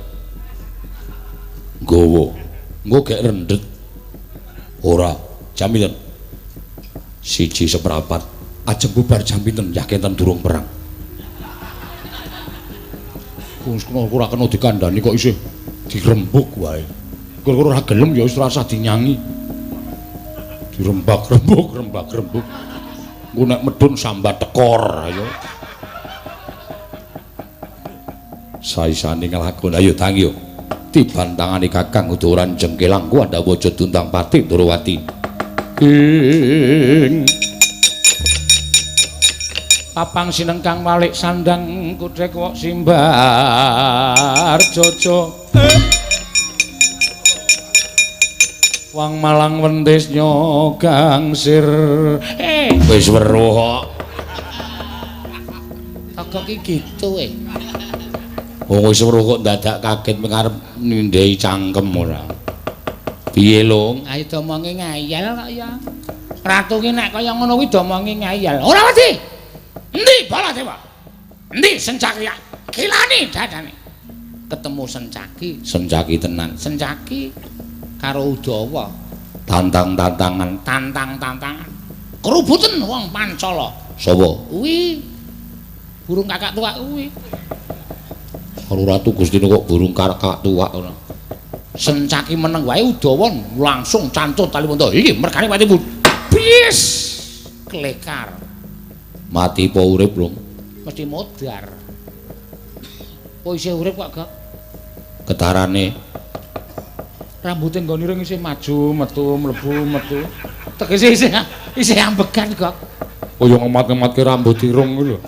Nggawa. Engko gek rendet. Ora, jam pinten? 1:04. Ajeng bubar jam pinten? Ya kenten durung perang. Ora kena dikandhani kok isih dirembug wae. Kira-kira ora gelem ya wis ora usah dinyangi. Dirembag-rembug. Engko nek medhun sambat tekor ayo. Saisane nglakon ayo tangi yo tiban tangane Kakang Udawaran Jengkelang ku ada waja tuntang Pati Ndrawati ing papang sinengkang walik sandang kudrek wok simbar jojo wang malang wendis nyogang sir wis weruh kok kok iki gitu wong wis weruh kok dadak kaget mengarep nindai cangkem ora piye lho ayo domonge ngayal kok ya ratu ki nek kaya ngono kuwi domonge ngayal ora wedi endi Baladewa endi Sencaki kilani dadane ketemu Sencaki tenan Sencaki karo Udawa tantang-tantangan kerubuten wong Pancala sapa kuwi burung kakak tua kuwi karo ratu Gustine kok burung kakak tua ngono Sencaki meneng wae Udawa langsung cantut tali monto iki mergane patimu bis klekar mati apa urip lho mesti modar kok isih urip kok gak getarane rambute nggone ireng isih maju metu mlebu metu tegese isih ambegan kok kaya ngemat-ngematke rambut irung lho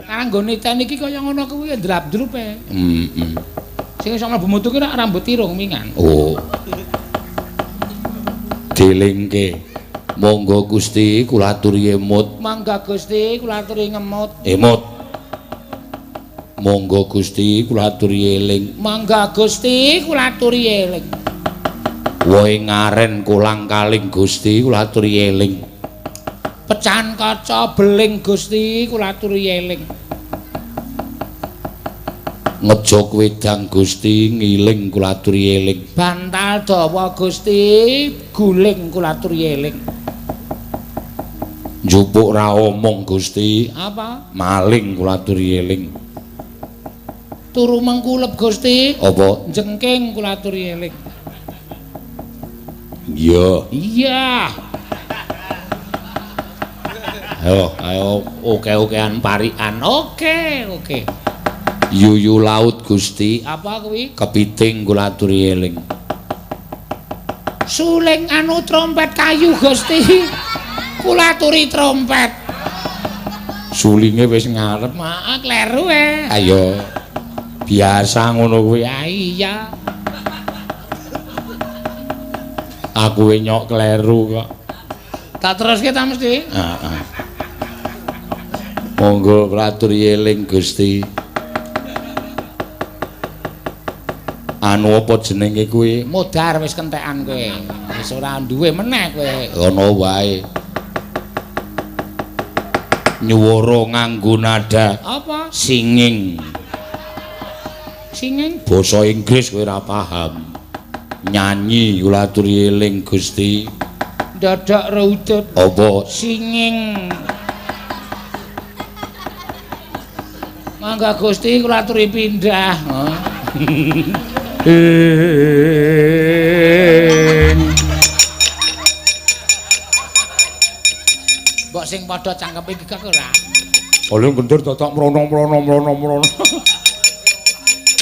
karang nggone ten iki kaya ngono kuwi ndrap-drupe sing iso mlebu metu ki rambut irung mingan oh dilingke monggo Gusti kula aturi emut mangga Gusti kula aturi ngemut emut monggo Gusti kula aturi eling mangga Gusti kula aturi eling woe ngaren kulang kaling Gusti kula aturi eling pecahan kaca beling Gusti kula aturi eling ngejog wedang Gusti ngiling kula aturi eling bantal dawa Gusti guling kula aturi eling njupuk ra omong Gusti apa maling kula aturi eling turu mengkulep Gusti apa jengking kula aturi eling iya ayo oke-okean parikan oke yuyu laut Gusti apa kuwi kepiting kula aturi eling suling anu trompet kayu Gusti kula aturi trompet sulinge wis ngarep mak kleru ayo biasa ngono kuwi iya aku nyok kleru kok tak teruske ta mesti heeh monggo kula aturi eling Gusti anu apa jenenge kuwi modar wis kentekan kowe wis ora duwe meneh kowe ngono wae nyuwara nganggo nada apa singing basa Inggris kowe ora paham nyanyi kula aturi eling Gusti dadak raudut apa singing mangga Gusti kula aturi pindah mbok sing padha cangkepe iki kok ora oleh gendur dadak mrono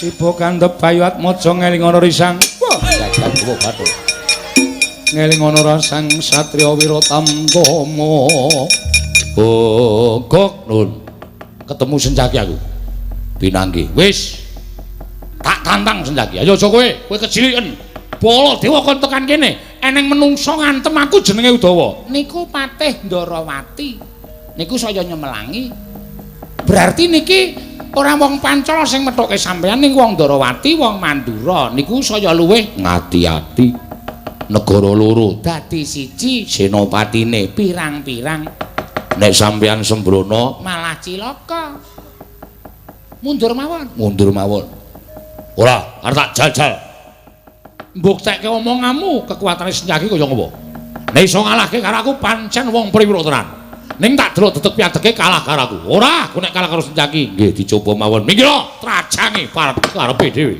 ibu kandhep bayu atmaja ngeling ana risang jagat tuwa bathuk ngeling ana rasang satriya wiratama gok nun ketemu Sencaki aku pinanggi wis tak tantang Sencaki ayo aja kowe keciliken Baladewa kon tekan kene eneng menungso ngantem aku jenenge Udawa niku Patih Ndarawati niku saya nyemelangi berarti niki ora wong Pancala sing methuke sampeyan ning wong Ndarawati wong Mandura niku saya luwih ngati-ati negara loro dadi siji senopatine pirang-pirang nek sampeyan sembrono malah cilaka mundur mawon ora arep tak jajal mbuktekke omonganmu kekuatane Sencaki kaya ngopo nek iso ngalahke karo aku pancen wong priwira tenan ning tak delok detek piadeke kalah karo aku ora aku nek kalah karo Sencaki nggih dicoba mawon minggir trajange karepe dhewe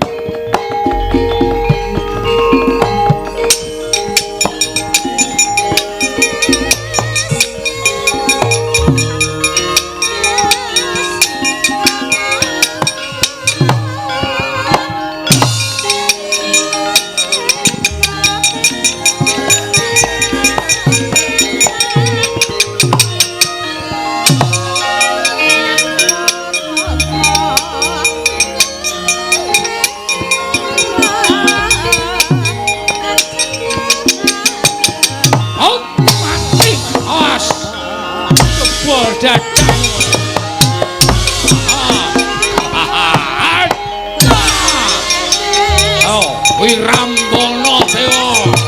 dadang. Oh, Wirambana Dewa.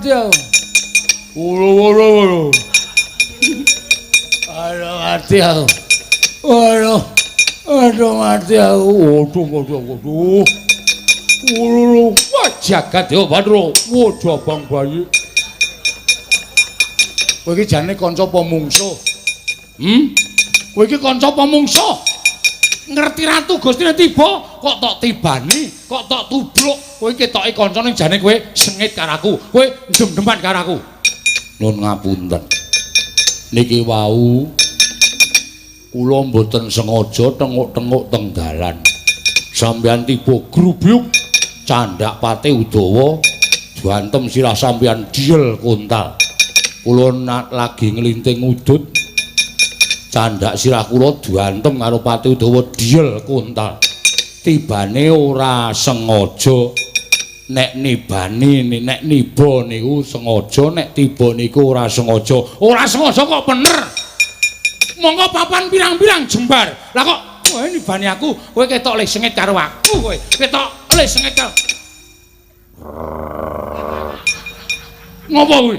mati aku. Udah mati aku. Waduh. Aduh mati aku. Waduh mati aku. Waduh. Wah, jagat ya, Pandra. Waduh, Abang Bayi. Kowe iki jane kanca apa mungsuh? Kowe iki kanca apa mungsuh? Ngerti ratu Gustine tiba, kok tok tibani, kok tok tubruk. Kowe ketoke kancane jane kowe sengit karo aku. Kowe ndem-deman karo aku. Nun ngapunten. Niki wau kula mboten sengaja tenguk-tenguk teng dalan. Sampeyan tiba grubyuk candhak pate Udawa diantem sirah sampeyan diel kontal. Kula lagi nglinting udut candhak sirah kula diantem karo pate Udawa diel kontal. tibane ora sengaja nek nibani nek niba niku sengaja nek tiba niku ora sengaja kok bener monggo papan pirang-pirang jembar lah kok kowe nibani aku kowe ketok le sengit karo aku kowe ketok le sengit karo ngopo kuwi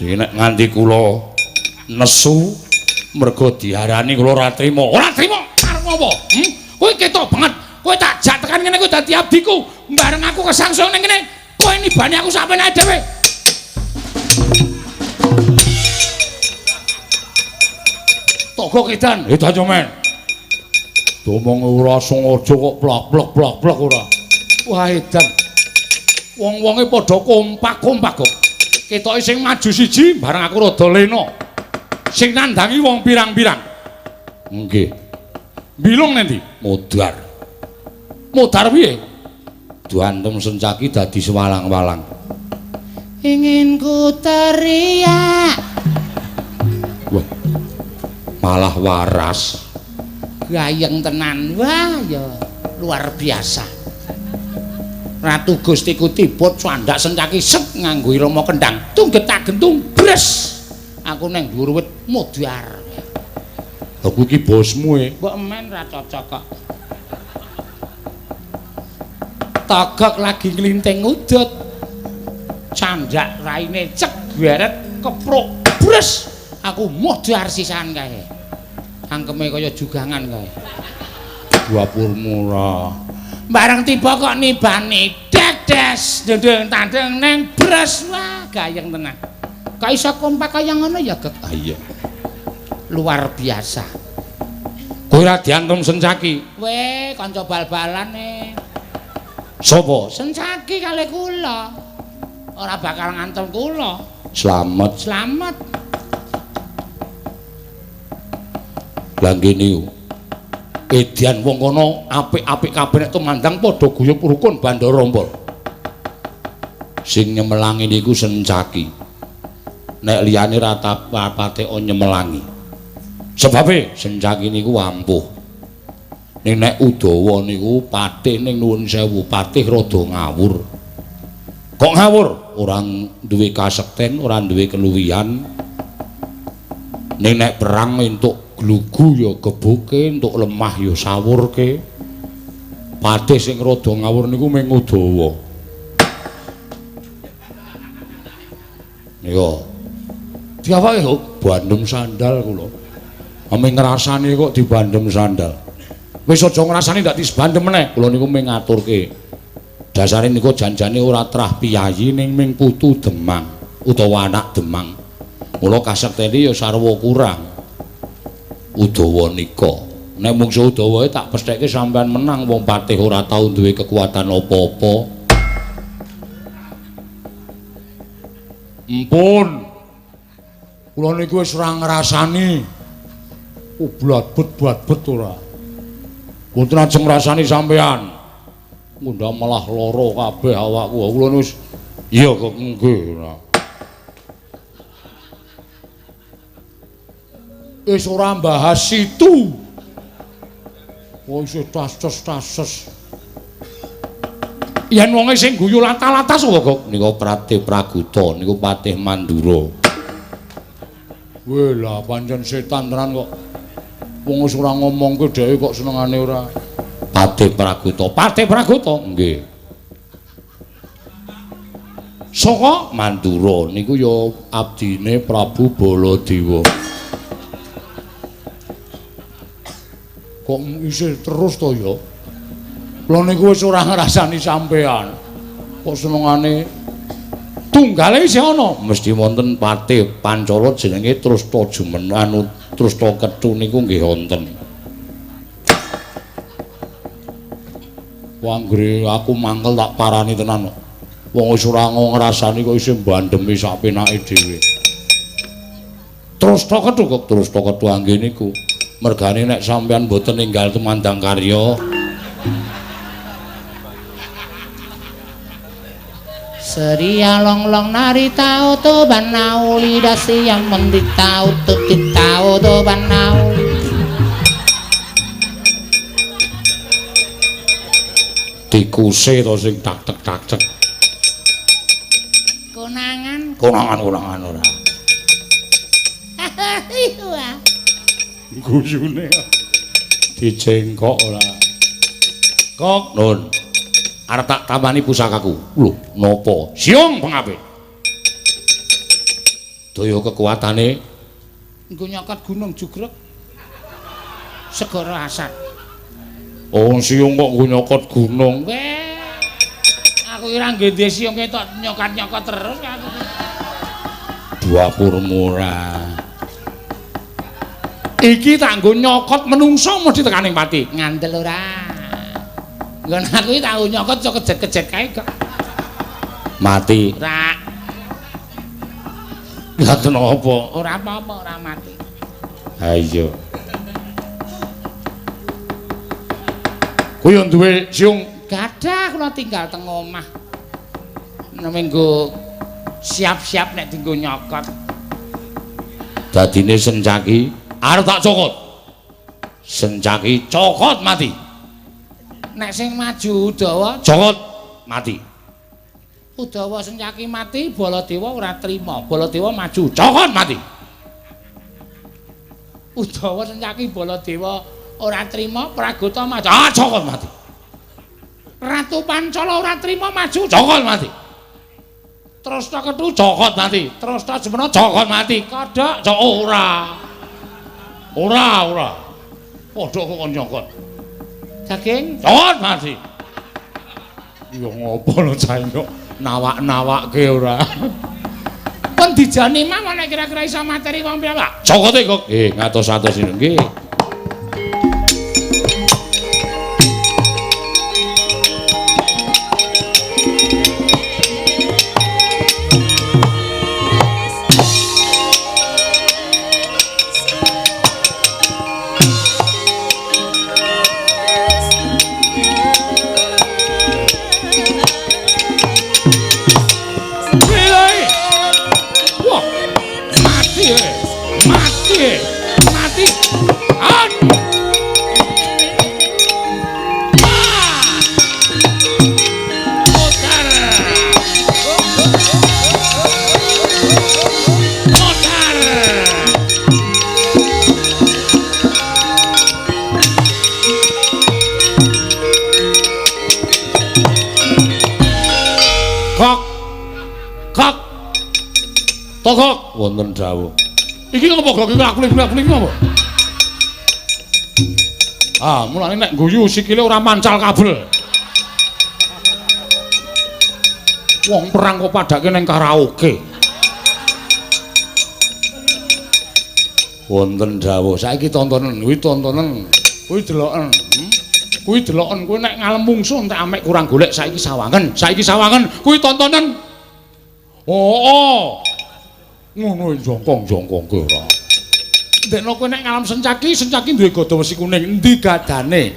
iki nek nganti kula nesu mergo diarani kula ora trima karo ngopo kowe ketok banget kowe tak jak tekan ngene kowe dadi abdiku bareng aku kesangsung ning kene kowe nibani aku sampeyan dhewe Togo kedan edan men domong ora sengaja kok plak-plak ora wah edan wong-wonge padha kompak kok ketoke sing maju siji bareng aku rada lena sing nandangi wong pirang-pirang nggih bilung nendi modar piye duantem sencaki dadi sewalang-walang ingin ku teriak wah malah waras gayeng tenan wah ya luar biasa Ratu Gustiku tibut swandak sencaki set nganggo irama kendang tungget-gentung bres aku neng dhuwur wit modar aku iki bosmu kok men ra cocok kok Togok lagi nglinting udut candak raine cek beret kepruk bres aku modar sisan kae angkeme kaya jugangan kae dapurmu ra bareng tiba kok nibani dedes ndendeng tandeng neng bres wah gayeng tenan kok iso kompak kaya ngono ya Gek iya luar biasa kowe ra diantem sencaki weh kanca bal-balane sapa sencaki kali kula ora bakal ngantem kula slamet langgene edian wong kono apik-apik kabeh nek tumandang padha guyub rukun Bandara Rombol sing nyemelangi niku sencaki nek liyane ra patek nyemelangi sebabe sencaki niku ampuh ning nek Udawa niku patih ning nuwun sewu patih rada ngawur kok ngawur ora duwe kasekten ora duwe keluwihan ning nek perang entuk glugu ya gebuke entuk lemah ya sawurke patih sing rada ngawur niku mung Udawa nika diawake kok bandem sandal kula ame ngrasani kok dibandem sandal wis aja ngrasani ndak disbandem meneh kula niku mung ngaturke dasare niku janjane ora trah piyayi ning ming putu Demang utawa anak Demang mula kasekteni ya sarwa kurang Udawa nika nek mungsuh Udawa tak pesthekke sampean menang wong patih ora tau duwe kekuatan apa-apa empun kula niku wis ora ngrasani blat-bet ora mboten ajeng ngrasani sampean ngundha malah lara kabeh awakku kula wis iya kok nggih wis ora bahas itu wis tas-tas yen wonge sing guyu latas kok niku Prate Praguta niku Patih Mandura weh lah pancen setan tenan kok wong wis ora ngomongke dhewe kok senengane ora Patih Praguta nggih saka Mandura niku ya abdine Prabu Baladewa kok isih terus to ya lha niku wis ora ngrasani sampean kok senengane tunggale isih ana mesti wonten Patih Pancala jenenge Trusna Jumeneng Trusna Kethu niku nggih wonten wanggre aku mangkel tak parani tenan wong wis ora ngrasani kok isih mbandemi sak penake dhewe Trusna Kethu anggih niku mergane nek sampean mboten ninggal tumandang karya Seria long narita uto banauli dasi yang mendita uto tita uto banauli Tikuse to sing tak-tek. Konangan ora. Iya. Guyune dijengkok ora. Kok nun. Arep tak tambani pusakaku. Lho, napa? Siung pengape. Daya kekuatane Engko nyokot gunung jugrek. Segara asat. Oh, siung kok nggo nyokot gunung. Weh. Aku ora nggende siung ketok nyokot-nyokot terus aku. Dapur murah. Iki tak nggo nyokot menungso mesti tekaning pati. Ngandel ora. Nggon aku iki tak nyokot cok kejet-kejet kae kok. Mati. Ora. Ngaten apa? Ora apa-apa, ora mati. Ha iya. Kuwi duwe siung Gadah kula tinggal teng omah. Neme nggo siap-siap nek dienggo nyokot. dadine Sencaki arep tak cokot. Sencaki cokot mati. Nek sing maju Udawa, Cokot mati. Udawa Sencaki mati, Baladewa ora trima. Baladewa maju, cokot mati. Udawa Sencaki Baladewa ora trima, Pragota maju, cokot mati. Ratu Pancala ora trima maju, cokot mati. Trasna Kethu cokot mati. Trasna Jemena cokot mati. Kodhok cok ora. Ora. Padha kok nyokot. Daging cokot mati. Ya ngopo lho cah kok nawak-nawakke ora. Pun dijani mah nek kira-kira iso materi wong piyambak. Cokote kok. Ngatos-atos nggih. Tokok wonten dawuh. Iki ngopo kok iki akuling-akuling ngopo? Mulane nek guyu sikile ora mancal kabel. Wong perang kok padake ning karaoke. Wonten dawuh. Saiki tontonen, kuwi tontonen. Kuwi deloken. Kuwi deloken kowe nek ngalem mungsuh entek amek kurang golek saiki sawangen. Kuwi tontonen. Oh. Ngono jongkong-jongkong kowe ora. Ndekno kowe nek ngalam Sencaki duwe gada wesi kuning. Endi gadane?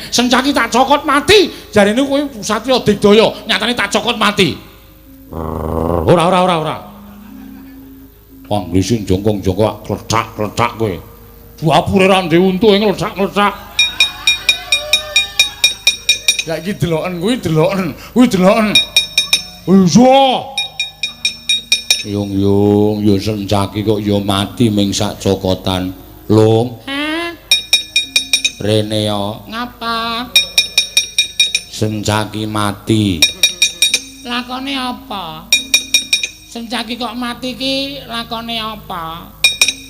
Sencaki tak cokot mati. Jarene kowe Satya Digdaya, nyatane tak cokot mati. Ora. Wong nglisin jongkong-jongkok kletak-kletak kowe. Dapure ra ndek untu ngletak-letak. Ya iki deloken kuwi deloken. Iya. Yung yo Sencaki kok yo mati ming sak cokotan. Lung. Hah? Rene yo. Ngapa? Sencaki mati. Lakone apa? Sencaki kok mati ki lakone apa?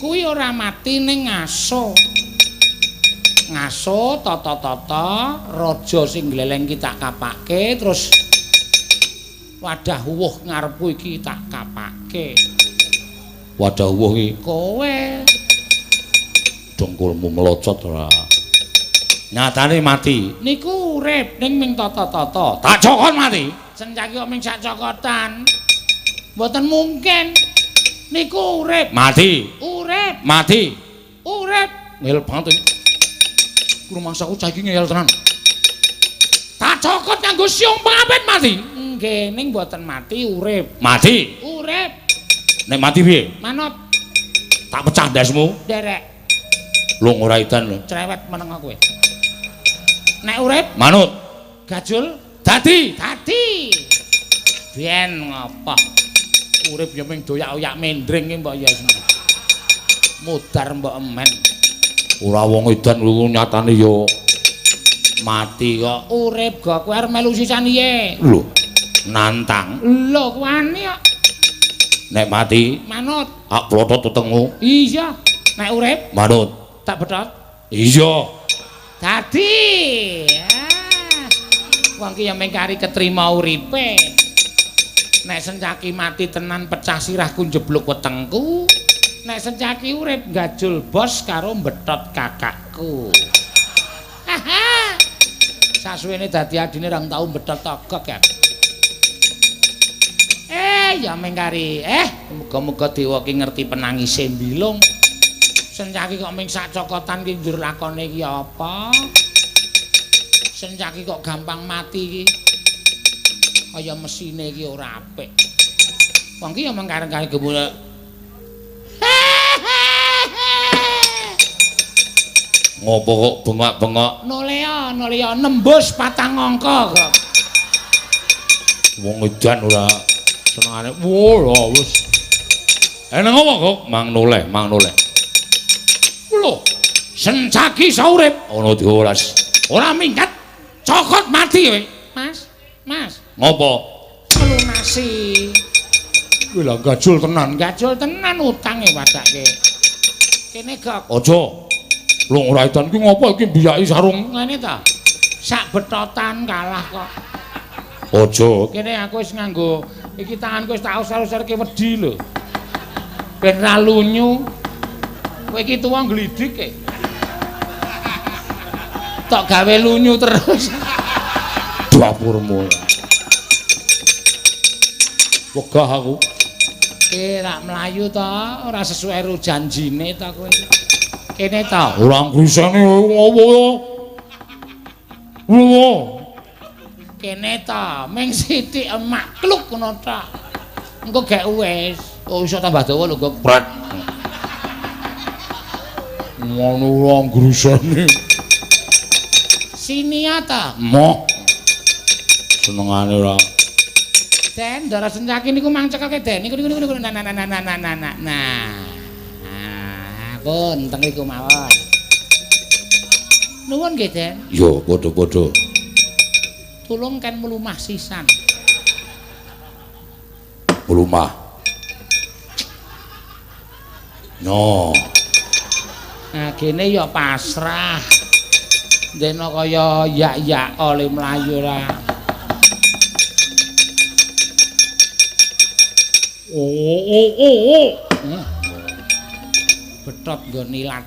Kuwi ora mati ning ngaso. Ngaso tata-tata raja sing gleleng ki tak kapake terus wadah wuh ngarepku iki tak kapake. Wadah wuh iki kowe. Dongkulmu melocot ora. Nyatane mati. Niku urip ning ming tata-tata. Tak cokot mati. Sencaki kok ming sak cokotan. Mboten mungkin. Niku urip. Mati. Urip. Mati. Urip. Ngel banget. Rumangsaku cah iki ngel tenan. Tak cokot nganggo siung pengapit mati. Nggih, ning mboten mati, urip. Mati. Urip. Nek mati piye? Manut. Tak pecah ndasmu. Derek. Lung ora idan lho. Cerewet meneng kowe. Nek urip? Manut. Gajul Dadi biyen ngapa urip ya ming doyak-oyak mendring mbok ya mudar mbok emen ora wong edan kuwi nyatane ya mati kok. urip kok kowe arep melu sisan iye Lho, nantang. lho kuwani kok Nek mati, manut hak plotot tetengmu. iya nek urip Manut. tak betot Iya. dadi wong ki ya ming kari ketrima uripe nek sencaki mati tenan pecah sirahku njebluk wetengku nek sencaki urip gajul bos karo mbetot kakakku sasuwene dadi adine rang tau mbetot togok ya ya mengkari muga-muga dewa ki ngerti penangise mbilung sencaki kok ming sak cokotan ki njur lakone iki apa sencaki kok gampang mati ki kaya mesine iki ora apik wong ki ya mengkari-kari gemula Ngopo kok bengak-bengak? Nolea nembus patang angka kok. Wong edan ora senengane. Wah, wis. Enak apa kok? Mang noleh. Lho, sencaki saurip Ana diolas. ora minggat cokot mati kowe. Mas. Ngopo? Melunasi. Kuwi lha gajul tenan. Gajul tenan utange wadake. Kene gok. Aja. Lho ora edan ki ngopo iki mbiyaki sarung? Ngene ta. Sak betotan kalah kok. Aja. Kene aku wis nganggo iki tanganku wis tak usar-usarke wedi lho. Ben ra lunyu. Kowe iki tuwa ngglidik e. Tok gawe lunyu terus. Dapurmu. Wegah aku. Rak mlayu to, ora sesuai karo janjine to kowe. Kene to. Ora ngriseni ngopo ya? Lho. Kene to, ming sithik makluk ngono tok. Engko gek wis. Oh iso tambah dawa lho kok. Pret. Ngono ora ngriseni. Sini ya ta. Moh. Senengane ora. Den, Ndara Sencaki niku mang cekelke Den. Niku nah. Pun teng niku mawon. Nuwun nggih, Den. Yo, padha-padha. Tulung kan melumah sisan. Melumah. No. Nah, kene ya pasrah. Dene kaya yak-yak oleh mlayu ra. Oh. Betot nggo nilat.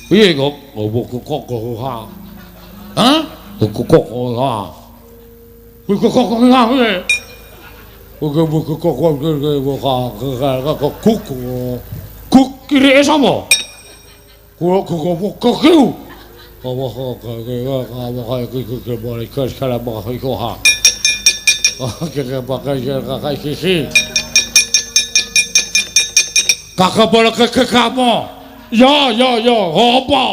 Piye kok? Kok ha. Hah? Kok ha. Kok ha. Kok kirike sapa? Kok kakak boleh ke kamu ya apa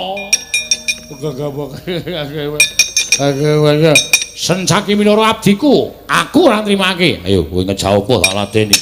Sencaki minoro abdiku aku ora nrimake ayo kowe ngejawab tak ladeni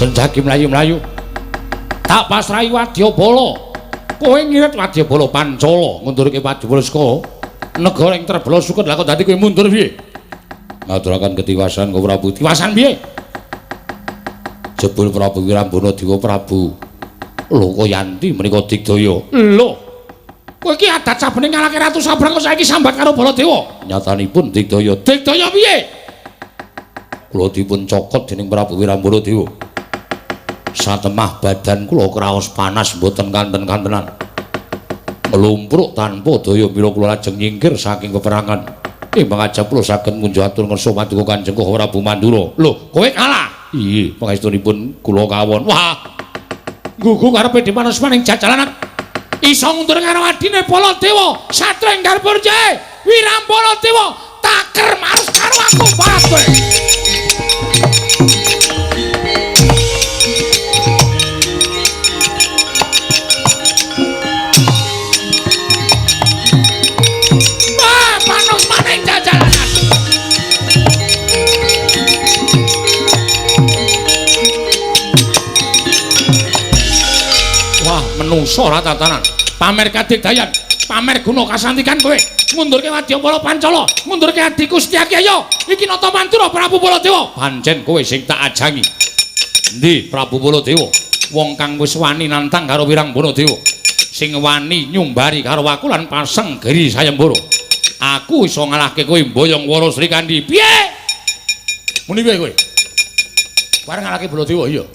Senjaki mlayu-mlayu. Tak pasrahi Wadyabala. Kowe ngirit Wadyabala Pancala ngundurke Wadyabala saka negara ing Trebala Sukut. Lah kok dadi kowe mundur piye? Ngaturaken ketiwasan Kang Prabu. Tiwasan piye? Jebul Prabu Wirambana Dewa Prabu Lokayanti menika digdaya. Lho. Kowe iki adat sabene ngalake Ratu Sabrang kok saiki sambat karo Baladewa. Nyatanipun digdaya. Digdaya piye? Kula dipun cokot dening Prabu Wirambana Dewa. Satemah badan kula kraos panas mboten kanten-kantenan. Melumpruk tanpa daya mila kula lajeng nyingkir saking peperangan. Mangajab kula saged ngunjuh atur ngersa paduka Kanjeng Prabu Mandura. Lho, kowe kalah. Iya, pangestunipun kula kawon. Wah. Gugu karepe dimanusmaning jajalanan. Iso ngundur karo adine Baladewa, Satria ing garpur jae. Wirambana Dewa taker marus karo aku bae. Menungso ora tatanan pamer kadigdayan pamer guna kasantikan kowe ngundurke Wadyabala Pancala ngundurke adiku Setyaki ayo iki nata mantura Prabu Baladewa pancen kowe sing tak ajangi ndi Prabu Baladewa wong kang wis wani nantang karo Wirambana Dewa sing wani nyumbari karo aku lan pasang geri sayembara aku iso ngalahke kowe mboyong Wara Sri Kandi piye muni piye kowe bareng ngalahke Baladewa iya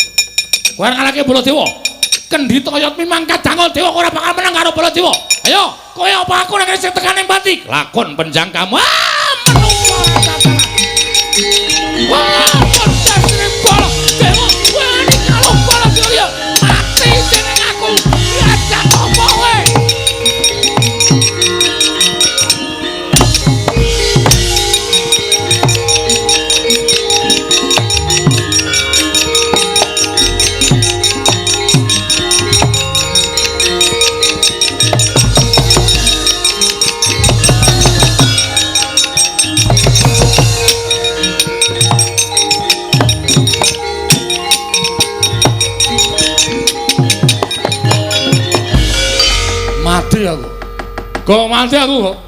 bareng ngalahke Baladewa Kendi toyot mimangkat dangol dewa ora bakal menang karo Baladewa. Ayo, kowe apa aku nek sing tekan ning batik? Lakon penjangkamu. Menungso tatanan. Wah, Sri Baladewa. Wani karo Baladewa. Mati dening aku. Diajak apa kowe? Aku. Kok mati aku kok.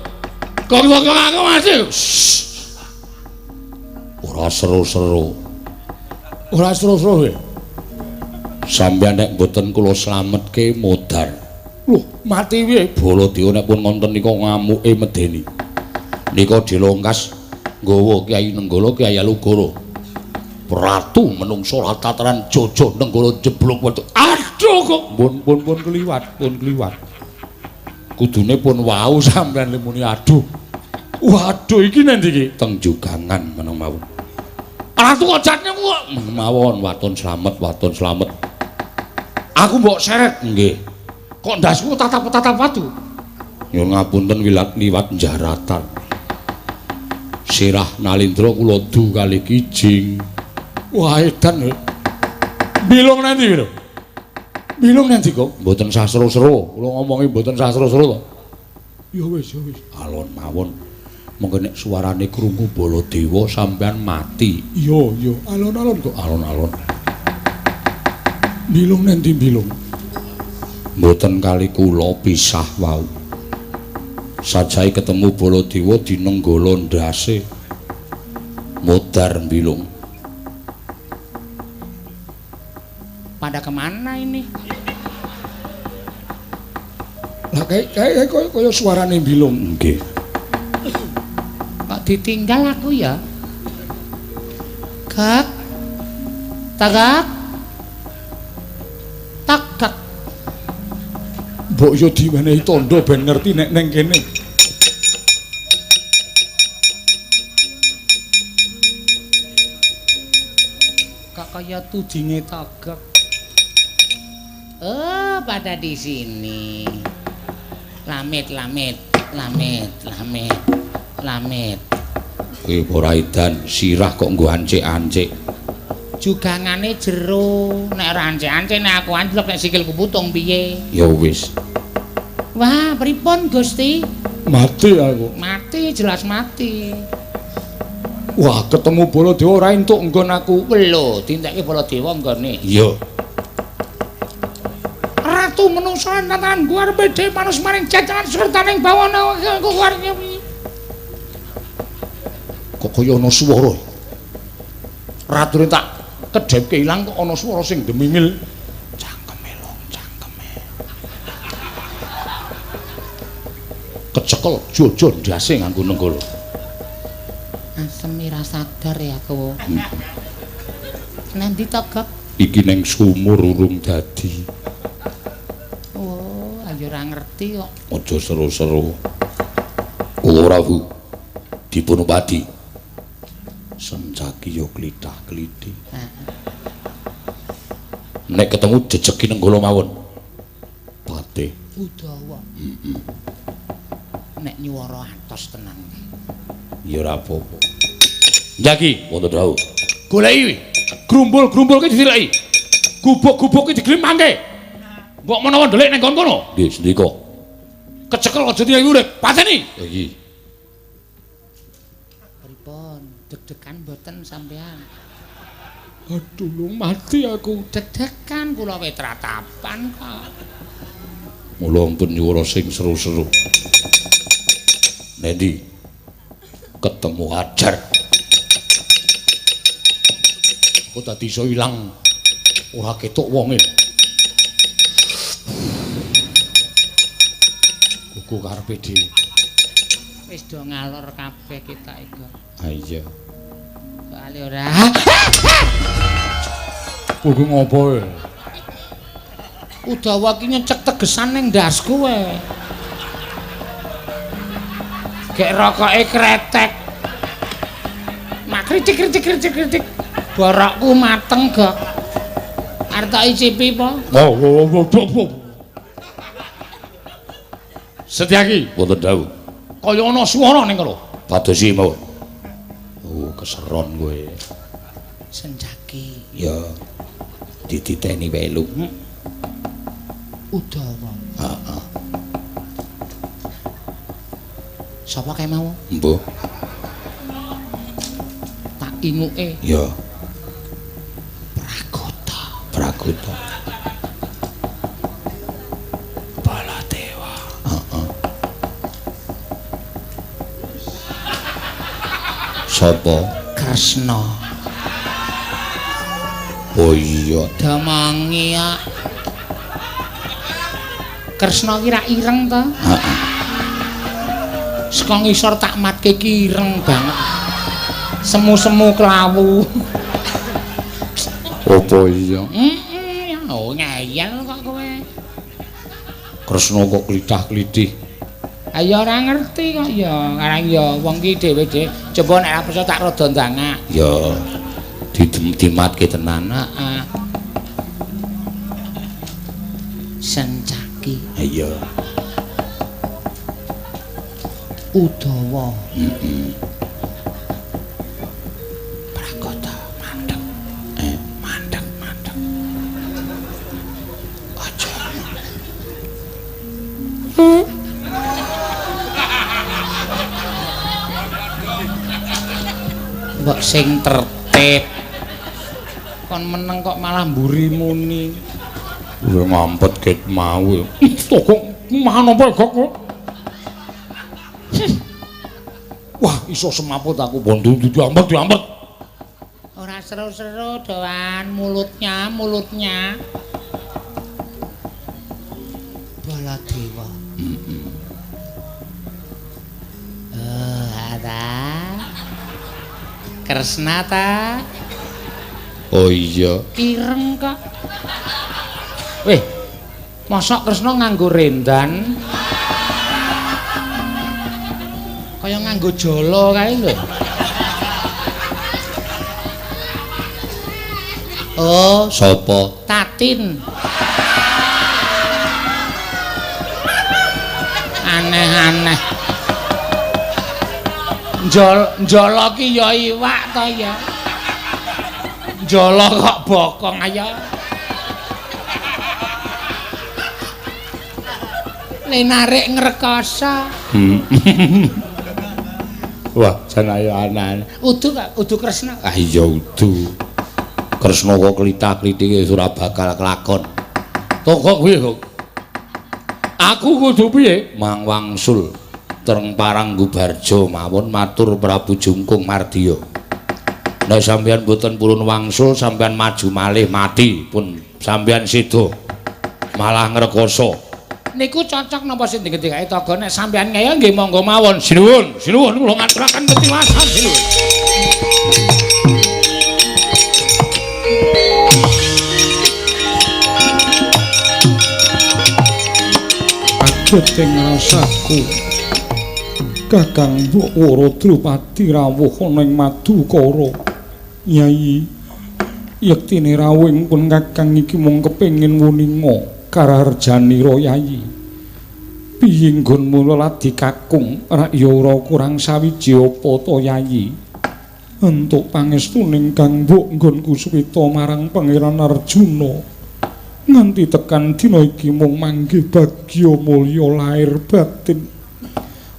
Kok aku mati. Ora seru-seru. Ora seru-seru kowe. Sampeyan nek mboten kula slametke modar. Loh, mati piye? Baladewa nek pun wonten nika ngamuke medeni. Nika dilongkas nggawa Kyai Nenggala Kyai Alugara. Ratu menungso tataran Jaja Nenggala jeblok wedhus. Aduh kok. Pun kliwat, pun kliwat. Kudune pun wau sampean limuni aduh. Waduh iki nendi iki? Teng Jugangan meneng mawon. Ratu kok jatne kok mawon waton slamet, waton slamet. Aku mbok seret nggih. Kok ndasku tatap-tatap watu. Nyuwun ngapunten liwat jaratan. Sirah Nalindra kula du kali kijing. Wah edan. Bilung nanti lho. Bilung nanti kok mboten sasro-sro. Kula ngomongi mboten sasro-sro to. Ya wis, ya wis. Alon mawon. Mengko nek suarane krungu Baladewa sampean mati. Iya, iya. Alon-alon kok alon-alon. Bilung nanti bilung. Mboten kali kula pisah wau. Sajahe ketemu Baladewa dina nggala ndase. Modar bilung. Pada kemana ini? Lah kayak kaya suarane bilung nggih. Kok ditinggal aku ya? Kak. Tagak. Tagak. Mbok yo diwenehi tandha ben ngerti nek neng kene. Kak kaya tudinge tagak. Oh, pada di sini. Lamit. Kowe ora edan, sirah kok nggo ancik-ancik. Jugangane jero, nek ora ancik-ancik nek aku anjlok nek sikilku putung piye? Ya wis. Wah, pripun Gusti? Mati aku. Mati, jelas mati. Wah, ketemu Baladewa ora entuk nggon aku. Lho, dintekke Baladewa nggone. Iya. Ratu menungso tatanan guar bedhe manus maring jajanan surtaning bawana guarnya. Kok kaya ana swara. Ratune tak kedhepke ilang kok ana swara sing demingil. Cangkeme lho, cangkeme. Kecekel jojo ndase nganggo nenggala. Asem ira sadar ya aku. Nanti togok. Iki ning sumur urung dadi. Oh, ayo ora ngerti kok. Aja seru-seru. Ora Bu. Dipunupadi. Sencaki yo klithah-klithih. Nek ketemu jejeki nenggala mawon. Pate. Udawa. Nek nyuwara atos tenan. Ya ora apa-apa. Njagi, wonten dawuh. Goleki grumbul-grumbul ki ditileki. Gubuk-gubuk ki diglimangke. Mbok menawa ndelik ning kono. Nggih, sendika. Kecekel aja diayu urip. Pateni. Iki. Pripun? Deg-degan mboten sampean? Aduh, lu mati aku. Deg-degan kula wis tratapan kok. Mula ampun nyuwara sing seru-seru. Nendi? Ketemu Hajar. Kok dadi iso ilang ora ketok wonge. Kuku karepe dhewe. Wis do ngalor kabeh kita iku. Ha iya. Soale ora. Kuku ngopo? Udawa ki nyecek tegesan ning ndasku wae. Gek rokoke kretek. Mak kritik. Borokku mateng gak. Arep tak icipi po? Setyaki, wonten dawuh. Kaya ana swara ning kono. Padosi mawon. Oh, keseron kowe. Senjaki. Ya dititeni welu. Udawa. Heeh. Sapa kae mau? Mbah. Tak inuke. Ya, Pragota. Pragota. Baladewa. Heeh. Sapa? Kresna. Oh iya. Damangi ya. Kresna ki ra ireng to? Heeh. Saka ngisor tak matke ki ireng banget. Semu-semu klawu. Apa iya? Ya oh ngeyel kok kowe. Kresna kok klithah-klithih. Ayo ora ngerti kok ya. Karang ya wong ki dhewe-dhewe coba nek ora percaya tak rada ndangak. Ya dimatke tenan. Heeh. Sencaki. Iya. Udawa. Pragota mandeg. Mandeg. Aja. Mbok sing tertib. Kon meneng kok malah mburi muni. Udah ngampet ket mau. Kok mahan apa kok? Wah, iso semaput aku bondu diambet. Ora seru-seru doan mulutnya. Baladewa. Ada. Kresna ta? Oh iya. Ireng kok. Weh, mosok Kresna nganggo rendan? Kaya nganggo jala kae lho. Oh, Sapa? Tatin. Aneh-aneh. Njala ki ya iwak to ya. Njala kok bokong ayo. Le narik ngrekoso. Wah, jan ayo anan. Udu kok, udu Kresna. Ah iya udu. Kresna kok klithak-klithike ora bakal kelakon. Toko piye kok? Aku kudu piye? Mang wangsul tereng Paranggubarja mawon matur Prabu Jungkung Mardiya. Nek sampeyan boten purun wangsul sampeyan maju malih mati pun sampeyan sedo malah ngrekoso. Niku cocok napa sing diketikae Togo nek sampeyan ngeyel nggih monggo mawon. Sinuwun, sinuwun kula ngaturaken ketiwasan sinuwun. Ageteng rasaku Kakang Mbok Wara Drupadi rawuh ana ing Madukara. Nyai, yektine rawuhing pun Kakang iki mung kepengin wuninga kararjanira Yayi. Piye nggonmu ladi kakung rakya ora kurang sawiji apa to Yayi? Entuk pangestuning Kang Mbok nggonku suwita marang Pangeran Arjuna. Nganti tekan dina iki mung manggih bagya mulya lair batin.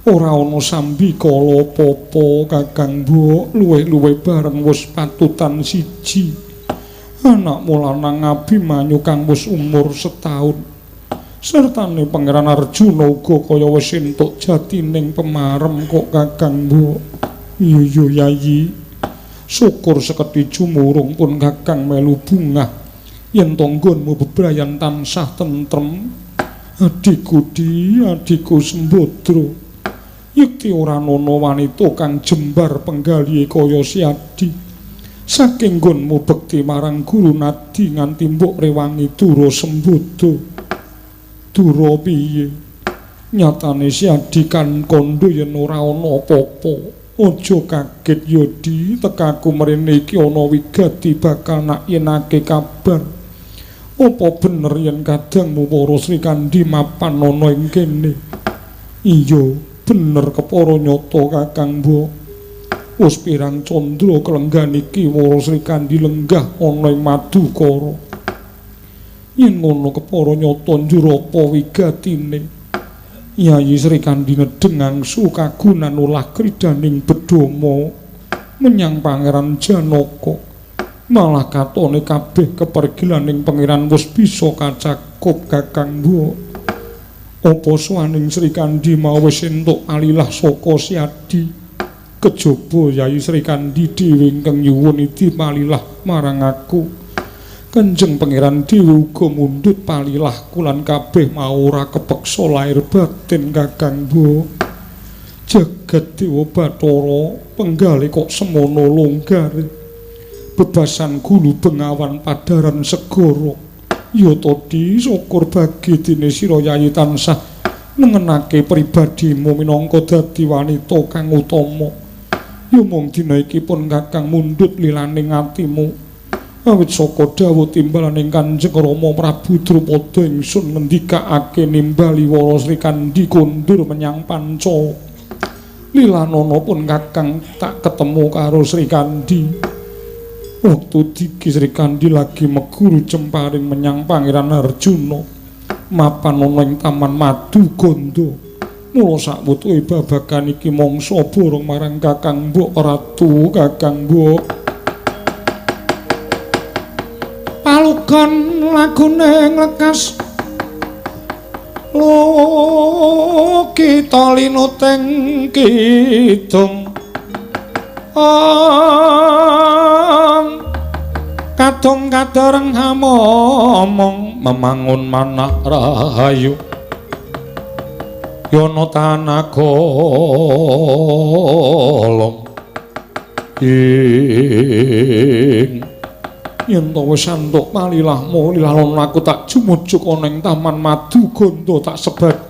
Ora ana sambikala apa-apa Kakang Mbok, luwih-luwih bareng wis patutan siji. Anakmu lanang Abimanyu kang wis umur setahun. Sertane Pangeran Arjuna uga kaya wis entuk jatining pemarem kok Kakang Mbok. Iya Yayi. Syukur seketi jumurung pun Kakang melu bungah. Yen tanggonmu bebrayan tansah tentrem. Adikku Di, adikku Sembodra. Yekti ora ana wanita kang jembar penggalihe kaya si Adi. Saking nggonmu bekti marang Guru Nadi nganti mbok rewangi Dura Sembodra. Dura piye? Nyatane si Adi kan kandha yen ora ana apa-apa. Aja kaget ya Di, tekaku mrene iki ana wigati bakal nak yenake kabar. Apa bener yen kadangmu para Srikandhi mapan ana ing kene? Iya, bener kepara nyata Kakang Mbok. Wis pirang candra kelenggan iki para Srikandhi lenggah ana ing Madukara. Yen ngono kepara nyata njur apa wigatine? Yayi Srikandhi nedeng angsu kagunan ulah kridaning bedama menyang Pangeran Janaka. Malah katone kabeh kepergilaning pangeran wis bisa kacakup Kakang Mbok. Apa swaning Srikandhi mau wis entuk alilah saka si Adi. Kejaba Yayi Srikandhi dhewe ingkang nyuwun idi palilah marang aku. Kanjeng Pangeran dhewe uga mundhut palilah kulan kabeh mau ora kepeksa lair batin Kakang Mbok. Jagat Dewa Bathara penggalih kok semono longgare. Bebasan gulu bengawan padaran segara. Ya to Di, syukur bagi dene sira Yayi tansah nengenake pribadimu minangka dadi wanita kang utama. Ya mung dina iki pun Kakang mundhut lilaning atimu. Awit saka dawuh timbalaning Kanjeng Rama Prabu Drupada ingsun ngendikake nimbali Wara Srikandhi kondur menyang Panca. Lilanana pun Kakang tak ketemu karo Srikandhi. Waktu iki Srikandhi lagi meguru cemparing menyang Pangeran Arjuna mapan ana ing Taman Madukanda. Mula sakwutuhe babagan iki mangsa borong marang Kakang Mbok Ratu. Kakang Mbok palugon lagune nglekas lo kita linuting kidung kadung kadereng hamomong memangun manah rahayu yono tanagolong ing yen to wis antuk palilahmu lilalon aku tak jumujuk ana ing Taman Madukanda tak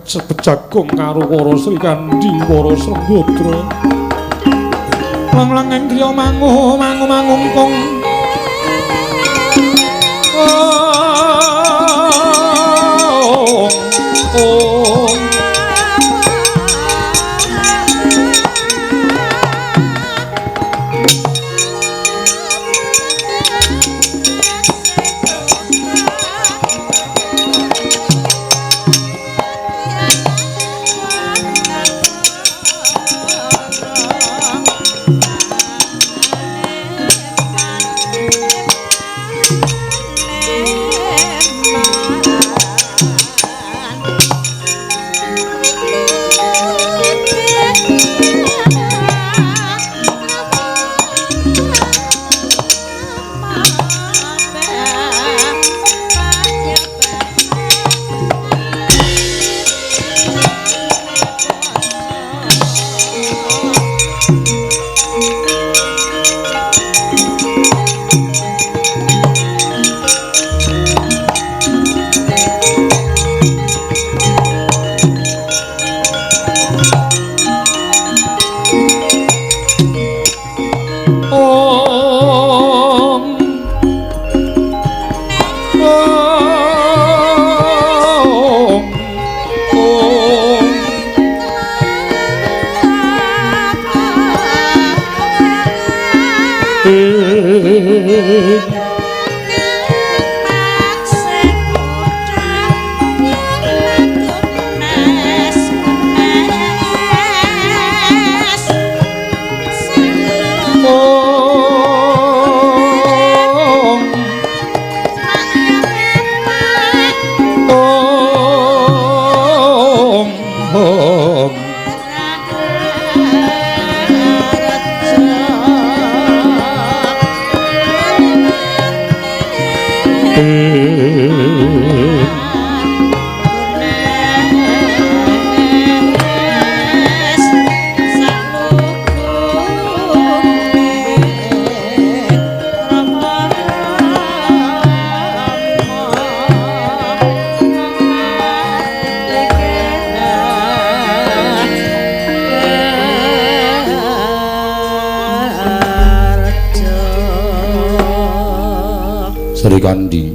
sebejagong karo para Srikandhi para Sembodra lang-lang ing griya mangungkung Sri Kandi,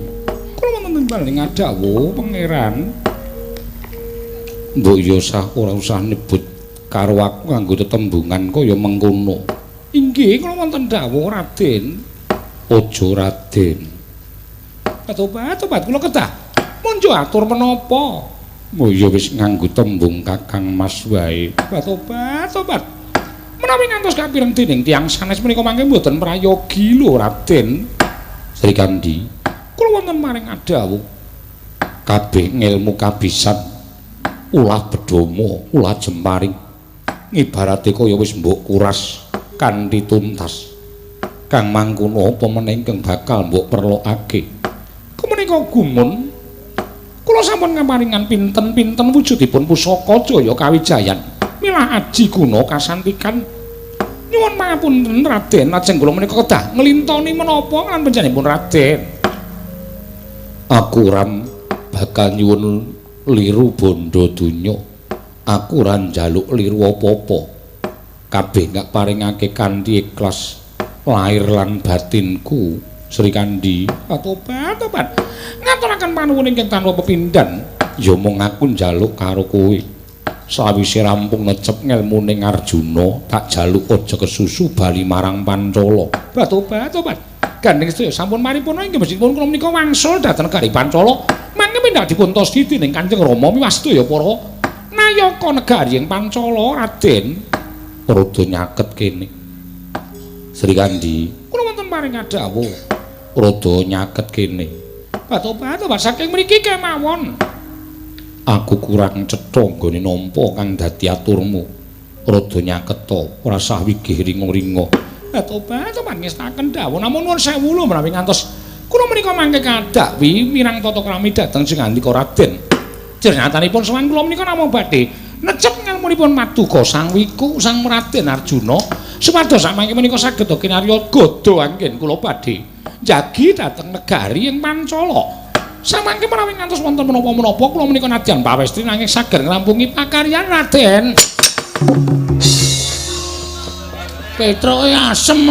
kula wonten paling dawuh pangeran. mbok ya ora usah nyebut karo aku nganggo tetembungan kaya mengkono. Inggih, kula wonten dawuh Raden. Aja Raden. Tobat kula kedah. Monjo atur menapa? Oh ya wis nganggo tembung Kakang Mas wae. Tobat. Menawi ngantos kapireng dening tiyang sanes menika mangke mboten prayogi lho Raden. Sri Kandi, Kula wonten maring dawuh kabeh ngilmu kabisan, ulah bedhomo, ulah jemparing. Ngibarate kaya wis mbok kuras kanthi tuntas. Kang mangkono apa meneh ingkang bakal mbok perlokake. Kemenika gumun kula sampun ngamaringan pinten-pinten wujudipun pusaka Jaya Kawijayan. Milah aji guna kasantikan. Nyuwun pangapunten Raden, lajeng kula menika kedah nglintoni menapa lan panjenenganipun Raden. Aku ram bakal nyuwun liru bondo donya. Aku ora njaluk liru apa-apa. Kabeh gak paringake kanthi ikhlas lahir lan batinku. Sri Kandi, Tobat. Ngaturaken panuwun ingkang tanpa pepindhan. ya mung aku njaluk karo kowe. Sawise rampung necep ngelmuning Arjuna, tak jaluk aja kesusu bali marang Pancala. Tobat. Gandeng sedaya sampun maripun inggih mestipun kula menika wangsul dhateng negari Pancala. Mangke pindah dipun tosti dening Kanjeng Rama miwasta ya para nayaka negari ing Pancala, Raden. Rada nyaket kene. Sri Kandi, Kula wonten paring dawuh. rada nyaket kene. Tobat saking mriki kemawon. Aku kurang cetha nggone nampa kang dadi aturmu. Rada nyaket to, ora sah wigih ringo-ringo. Tobat ngestaken dawuh namun nuwun sewu lho menawi ngantos kula menika mangke kadhakwi mirang tata krami dhateng sing andika Raden. Jenenganipun sowan kula menika namung badhe necep ngelmunipun Maduka Sang Wiku Sang Raden Arjuna supados samangke menika saged kinarya godha anggen kula badhe njagi dhateng negari ing Pancala. Samangke menawi ngantos wonten menapa-menapa kula menika nadyan pawestri nanging saged ngrampungi pakaryan Raden. Petroke asem.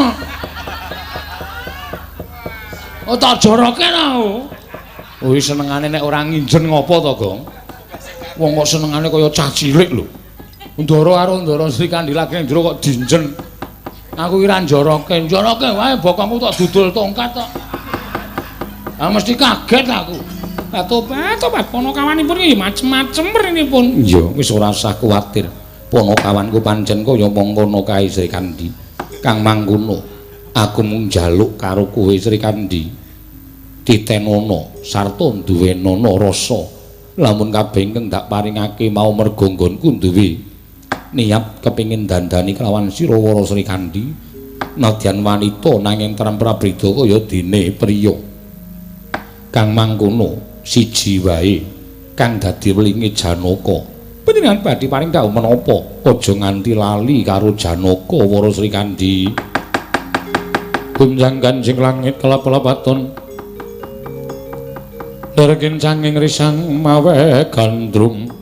Tak joroke ta. Kuwi senengane nek ora nginjen ngopo to, Gong? Wong kok senengane kaya cah cilik lho. Ndara karo Ndara Sri Kandi lagi njero kok dinjen. Aku ki ra njoroke wae bokongku tak dudul tongkat tok. Mesti kaget aku. Tobat panakawanipun iki macem-macem mrinipun. Iya, wis ora usah kuwatir. Panakawanku pancen kaya mangkono kae Sri Kandi. Kang mangkono, aku mung njaluk karo kowe Sri Kandi. Titenono sarta duwenana rasa. Lamun kabeh ingkang dak paringake mau merga nggonku duwe niat kepingin dandani kelawan sira wara Sri Kandi. Nadyan wanita nanging tremprabeda kaya dene priya. Kang mangkono siji wae kang dadi welinge Janaka. Panjenengan badhe paring dawuh menapa? Aja nganti lali karo Janaka wara Sri Kandi. Gunjang ganjing langit kelap-kelapaton. Dergen canging risang mawe gandrung.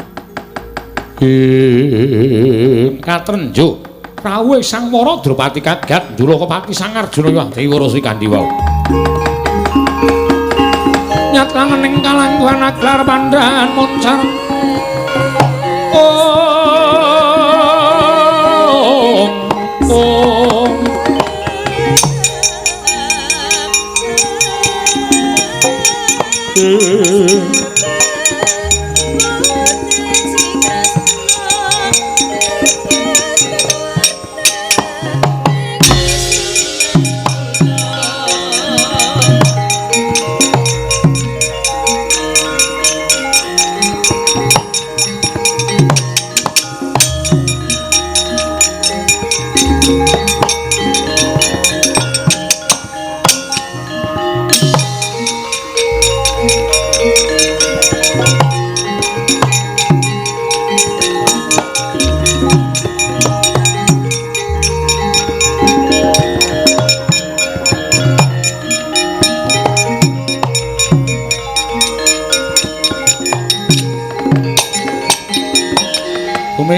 Katrenjo rawuh Sang Wara Drupadi kagat Ndulakapati Sang Arjuna Dewi Wara Sri Kandi wau. Nyatrangening kalangguhan aglar pandhan moncar.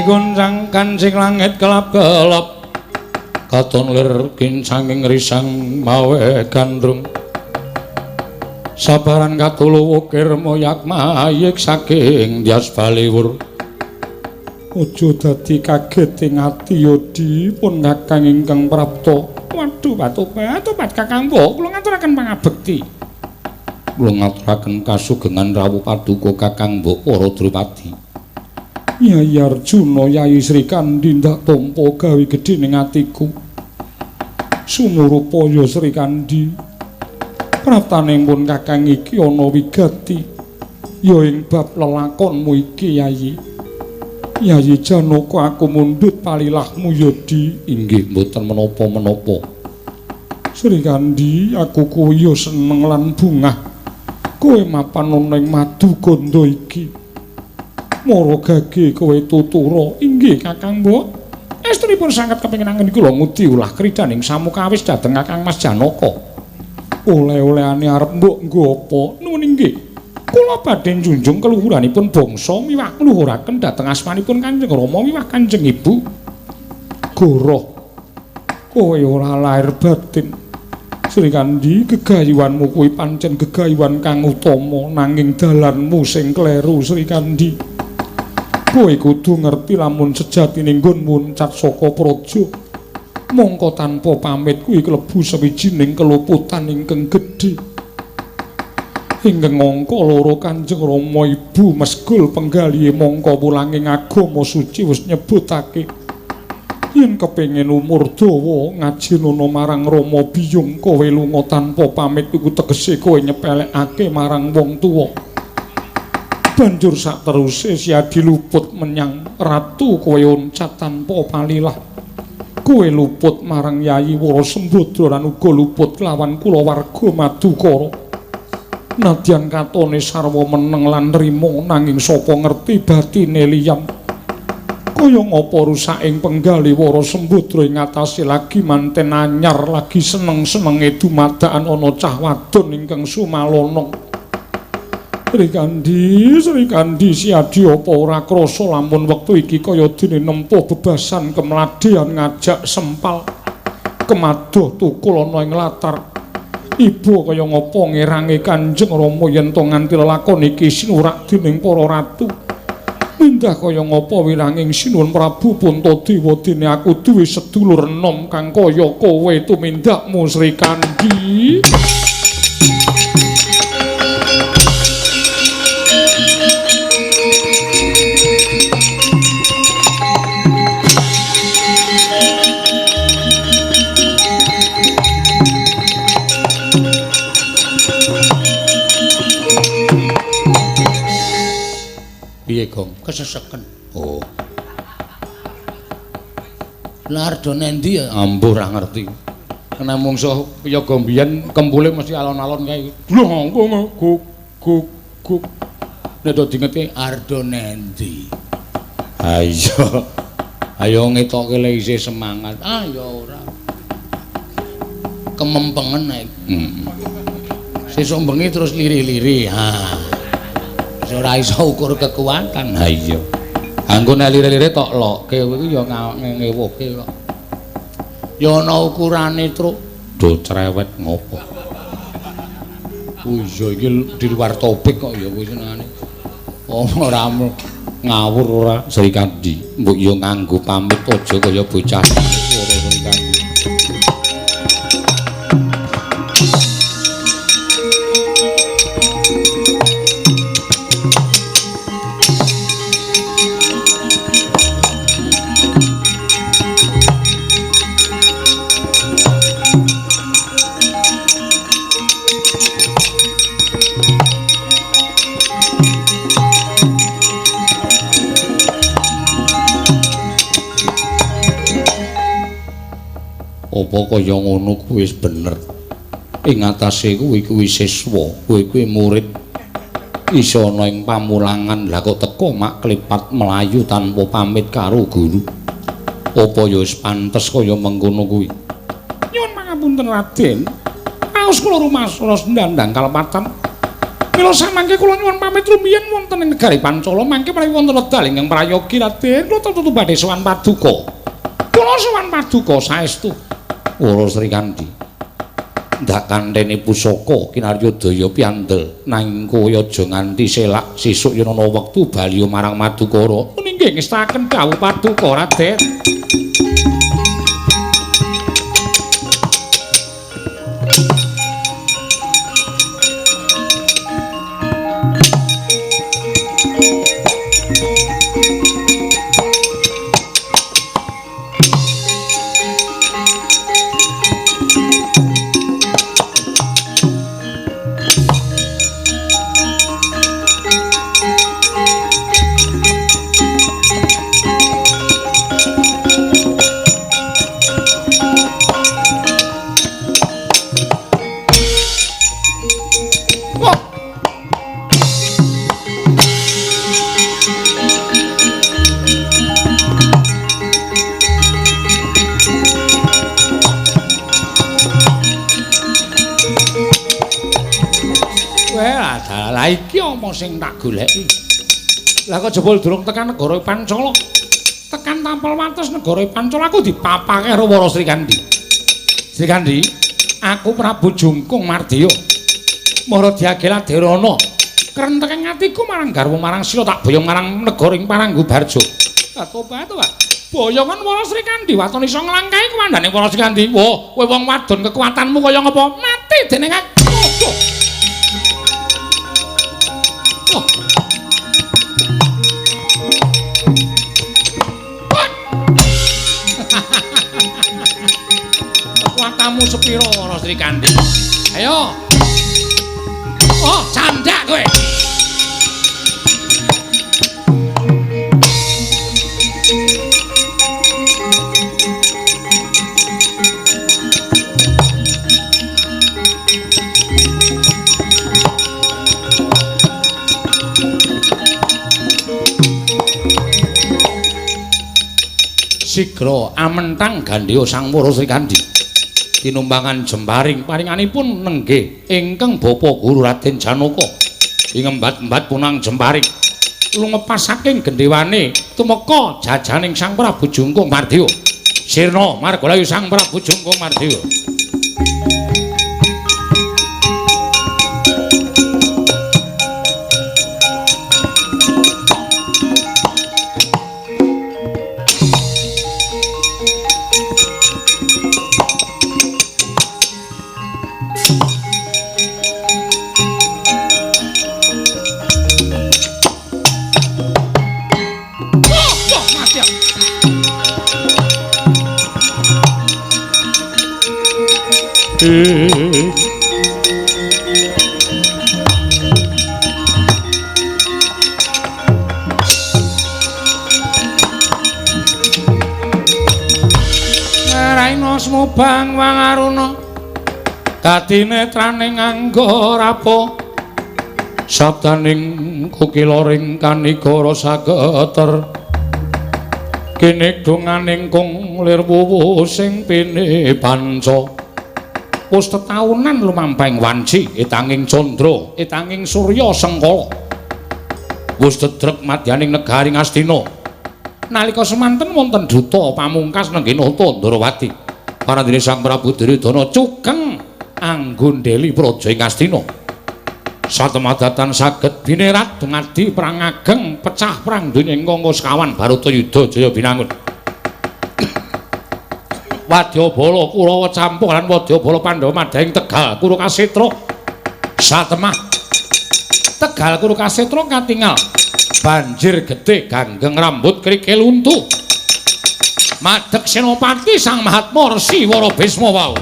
Guncang kancing langit kelap-kelap katon lir kincanging risang mawe gandrung sabaran katulu wukir moyak mayik saking Dyas Baliwur aja dadi kaget ing ati Yodi pun kakang ingkang prapta. Waduh batu-batu Kakang Mbok kula ngaturaken pangabekti. Kula ngaturaken kasugengan rawuh paduka Kakang Mbok para Drupadi. Nyai Arjuna Yai Sri Kandi ndak tampa gawe gedhe ning atiku. Sumurupaya Sri Kandi. Praptanipun Kakang iki ana wigati ya ing bab lelakonmu iki Yayi. Yayi Janaka aku mundhut palilahmu Yodi. Inggih mboten menapa-menapa. Sri Kandi aku kuwi ya seneng lan bungah. Kowe mapan ana ing madu ganda iki. Mara gage kowe tutura inggih Kakang Mbok. Estripun sanget kepengin anggen kula ngudi ulah kridaning samukawis dhateng Kakang Mas Janaka. Oleh-olehane arep mbok nggo apa? Nuwun inggih. Kula badhe njunjung keluhuranipun bangsa miwah ngluhuraken dhateng asmanipun Kanjeng Rama miwah Kanjeng Ibu. Goroh. Kowe ora lair batin. Sri Kandi gegayuhanmu kuwi pancen gegayuhan kang utama nanging dalanmu sing kleru Sri Kandi. Kowe kudu ngerti lamun sejatine nggon muncat saka praja mongko tanpa pamit kuwi klebu sawijining keluputan ingkang gedhe. Ingkang angka loro Kanjeng Rama Ibu mesgul penggalihe mongko wulanging agama suci wis nyebutake yen kepengin umur dawa ngajinana marang Rama biyung kowe lunga tanpa pamit iku tegese kowe nyepelekake marang wong tuwa. Banjur sak teruse siadi luput menyang ratu kowe oncat tanpa palilah. Kowe luput marang Yayi Wara Sembadra lan uga luput kelawan kulawarga Madukara. Nadyan katone sarwa meneng lan nrimo nanging sapa ngerti batine liyam. Kaya ngapa rusaking penggali Wara Sembadra ing atase lagi manten anyar lagi seneng-senenge dumadakan ana cah wadon ingkang sumalana. Sri Kandi siadi apa ora krasa lamun wektu iki kaya dene nempuh bebasan kemladehan ngajak sempal kemadoh tukul ana ing latar. Ibu kaya ngapa ngerangi Kanjeng Rama yen to nganti lelakon iki sinurak dening para ratu. Mindah kaya ngapa wiranging sinuwun Prabu Puntadewa dene aku duwe sedulur enom kang kaya kowe tumindakmu Sri Kandi. Piye, Gong? Keseseken. Oh. Lah ardo nendi ya? Ambuh ora ngerti. Kena mungsuh piyaga mbiyen kempule mesti alon-alon kae. Lho, guk. Nek do dingete Ardo nendi? Ayo. Ayo ngetokke le isih semangat. Ah ya ora. Kemempengen nek. Sesuk bengi terus liri-liri. Ha. Ora iso ukur kekuatan. Ha iya. Anggo nek lire-lire tok lokke kowe iku ya ngewoke kok. Ya ana ukurane, Truk. Do cerewet ngopo? Iya iki di luar topik kok ya kuwi senengane. Ora ngawur ora Sri Kandi. Mbok yo nganggo pamit aja kaya bocah ora Sri Kandi. Apa kaya ngono kuwi wis bener. Ing atase kuwi siswa, kowe kuwi murid. isa ana ing pamulangan lha kok teko mak klipat melayu tanpa pamit karo guru. Apa ya wis pantes kaya mengkono kuwi? Nyuwun pangapunten Raden. Raos kula rumasra ndandang kalepatan. Mila samangke kula nyuwun pamit rumiyin wonten ing negari Pancala mangke menawi wonten wekdal ingkang prayogi Raden kula tutu badhe sowan Paduka. Kula sowan Paduka saestu. Ora Sri Kandi. Ndak kantene pusaka Kinaryadaya piandel nanging kowe aja nganti selak sesuk yen ana wektu bali marang Madukara. Nggih ngestaken dawuh Paduka Raden. Lah iki apa sing tak goleki? Lah kok jebul durung tekan negara Pancala. Tekan tampel wates negara Pancala aku dipapake karo Wara Sri Kandi. Sri Kandi, aku Prabu Jungkung Mardiya. Mara diagela Derana. Krenteking atiku marang garwa marang sira tak boyong marang negara ing Paranggubarja. Lah tobat to, Pak. Boyongan Wara Sri Kandi waton iso nglangkahi komandane Wara Sri Kandi. Wah, kowe wong wadon kekuatanmu kaya ngapa? Mati dening aku. Kekuatanmu sepiro Wara Sri Kandi? Ayo. Oh, candak kowe. Sigra amentang gandhya Sang Wara Sri Kandi. Tinumbangan jembaring paringanipun nenggih ingkang Bapa Guru Raden Janaka. Ing embat-embat punang jembaring lumepas saking gendhewane tumeka jajaning Sang Prabu Jungkung Mardiya. Sirna margalayu Sang Prabu Jungkung Mardiya. Naraina smubang wangaruna kadinetraning nganggo rapo sabdaning kukiloring kanigara sageter kinidunganing kung lir wuwu sing pene panca wis tetaunan lumampahing wanci etanging candra etanging surya sengkala wis dedreg madyaning negaring Astina nalika semanten wonten duta pamungkas nenggih nata Ndarawati parandene Sang Prabu Duryudana cugeng anggondheli praja ing Astina satemadadan saged binerat dumadi perang ageng pecah perang donya ing kangka sekawan Baratayuda jaya binangun Wadyabala Kurawa campuh lan Wadyabala Pandhawa madhaing Tegal Kurukasetra satemah Tegal Kurukasetra katingal banjir gedhe ganggeng rambut krikil untu madheg Senopati Sang Mahatma Resi Wara Bisma wau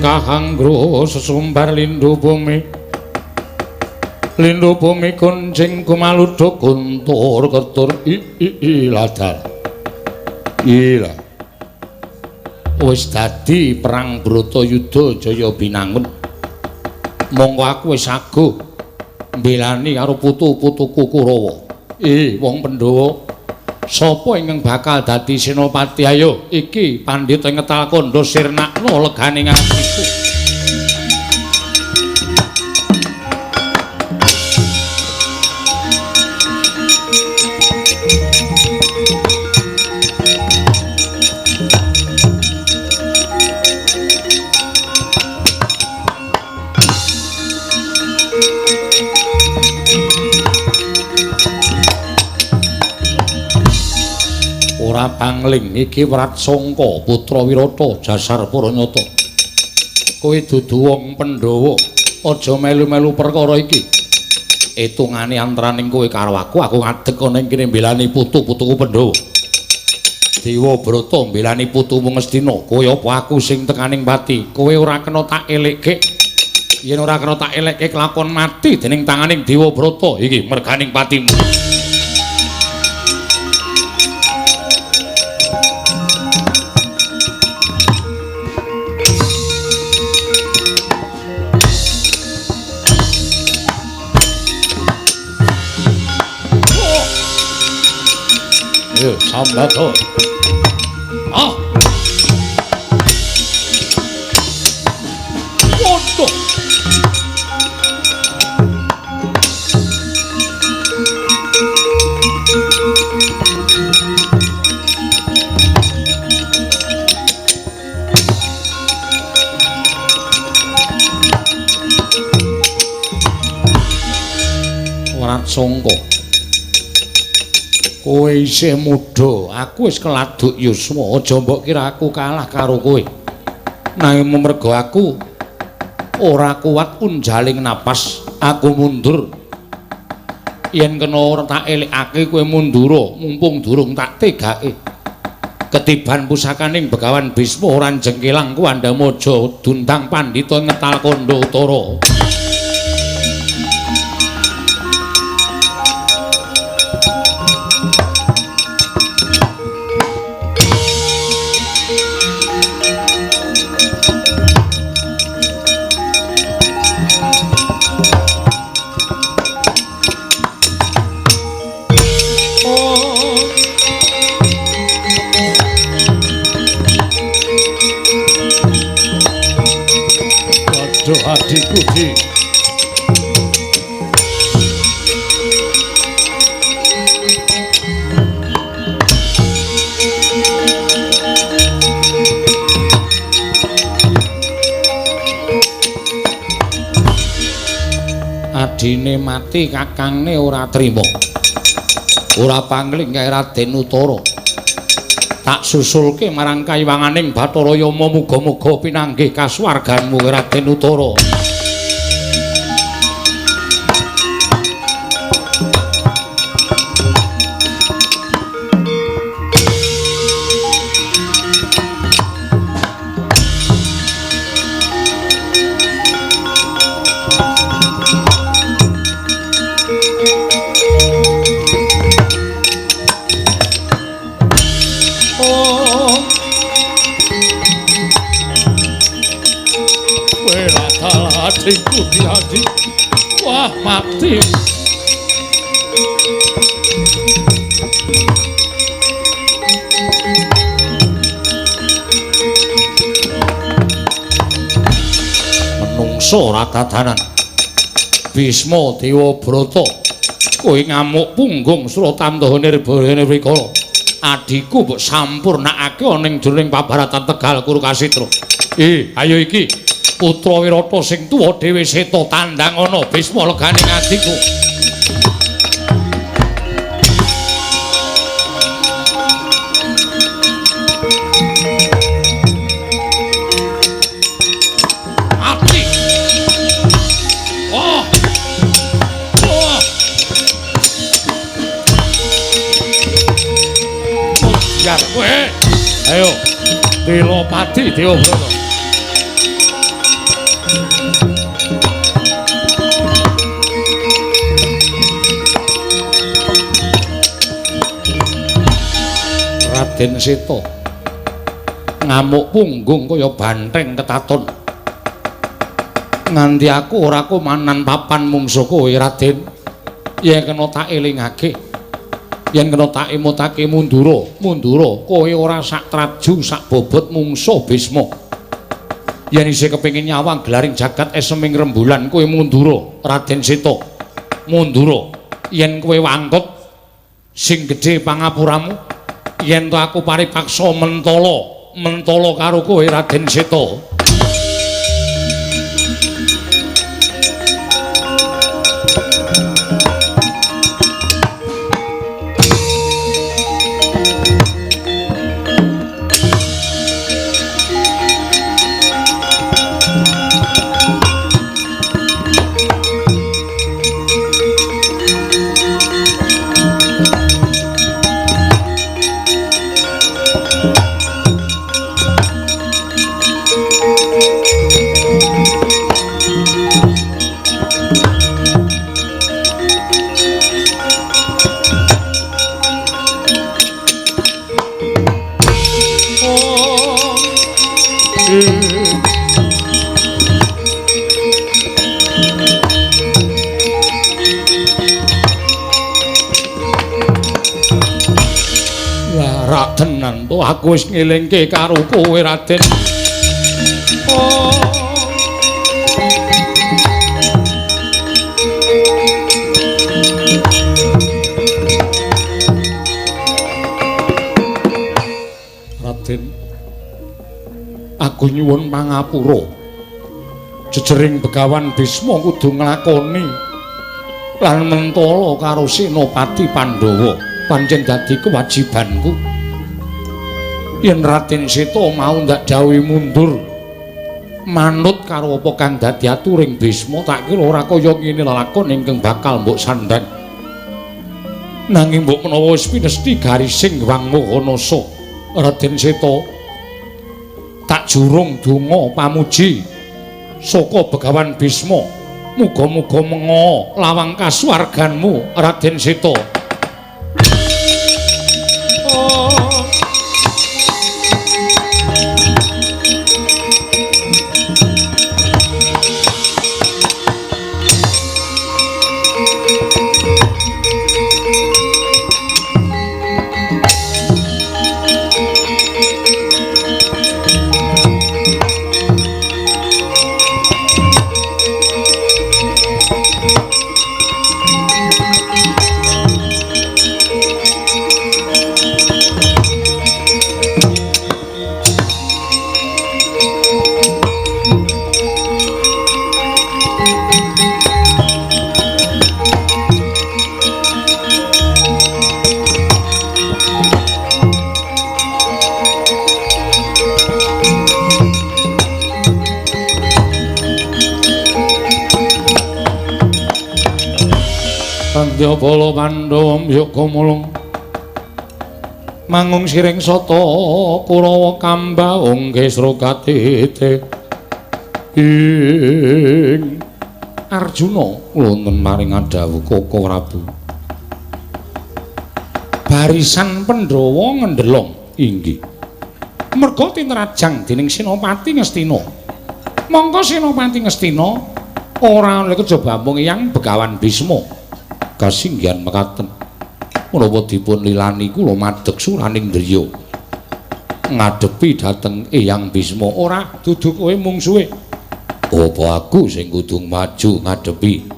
kahanggro sesumbar lindhu bumi kuncing kumaludha guntur ketur iladal ila wis dadi perang Bratayuda jaya binangun monggo aku wis saguh mbelani karo putu-putuku Kurawa wong Pandhawa sapa ingkang bakal dadi senopati ayo iki Pandhita Ngetal Kandha sirnakna leganing atiku ora pangling iki Wratsangka putra Wirata jasar Paranyata kowe dudu wong Pandhawa aja melu-melu perkara iki etungane antaraning kowe karo aku ngadeg ana ing kene mbelani putu-putuku Pandhawa Dewa Brata mbelani putumu Ngastina kowe apa aku sing tekaning pati kowe ora kena tak elekke yen ora kena tak elekke kelakon mati dening tanganing Dewa Brata iki merganing patimu Sambata. Ah. Waduh. Wratsangka. Kowe isih muda, aku wis keladuk yuswa, aja mbok kira aku kalah karo kowe. Nanging merga aku ora kuat unjaling napas, aku mundur. Yen kena ora tak elekake kowe mundura, mumpung durung tak tegake. Ketiban pusakaning Begawan Bisma ora jengkelang Kuwandamaja dundang Pandhita Ngetal Kandha Utara. Adikku di adine mati kakangne ora trima ora pangling kae Raden Utara tak susulke marang kayiwanganing Bathara Yama muga-muga pinanggih kasuwarganmu Raden Utara. Adikku di adik, wah mati. Menungso ratadanan, Bisma Dewa Brata, kowe ngamuk punggung Suratambaha Nirbaya Rikala. Adikku mbok sampurnakake ana ing jroning pabaratan Tegal Kurukasitra. Ayo iki Putra Wirata sing tuwa dhewe seta tandang ana Bisma leganing adikku. Ati. Oh. Oh. Biar kowe. Ayo. Delopati Dewa Brata. Raden Seta. Ngamuk punggung kaya banteng ketaton. Nganti aku ora kumanan papan mungsuh kowe Raden. Yen kena tak elingake. Yen kena tak emutake mundura kowe ora sak traju sak bobot mungsuh Bisma. Yen isih kepengin nyawang gelaring jagat eseming rembulan kowe mundura Raden Seta. Mundura yen kowe wangkut sing gedhe pangapuramu yen to aku paripaksa mentala karo kowe Raden Seta. Tenan to aku wis ngelingke karo kowe Raden. Raden, aku nyuwun pangapura. Jejering Begawan Bisma kudu nglakoni lan mentala karo Senopati Pandhawa pancen dadi kewajibanku. Yen Raden Seta mau ndak dawuh mundur manut karo apa kang dadi aturing Bisma tak kira ora kaya ngene lakon ingkang bakal mbok sandhang. Nanging mbok menawa wis pinesti garising Wang Mahanasa Raden Seta tak jurung donga pamuji saka Begawan Bisma muga-muga menga lawang kasuwarganmu Raden Seta. Sandya Bala Pandhawa mbiyaka mulung mangung siring sata Kurawa Kambaung Gesra Katete ing Arjuna wonten maring adhawuh Kaka Prabu barisan Pandhawa ngendelong inggih merga tinrajang dening Senopati Ngastina mongko Senopati Ngastina ora oleh kejaba mung Hyang Begawan Bisma kasinggihan mekaten menawa dipun lilani kula madheg suraning driya ngadepi dhateng Hyang Bisma ora dudu kowe mungsuhe apa aku sing kudu maju ngadepi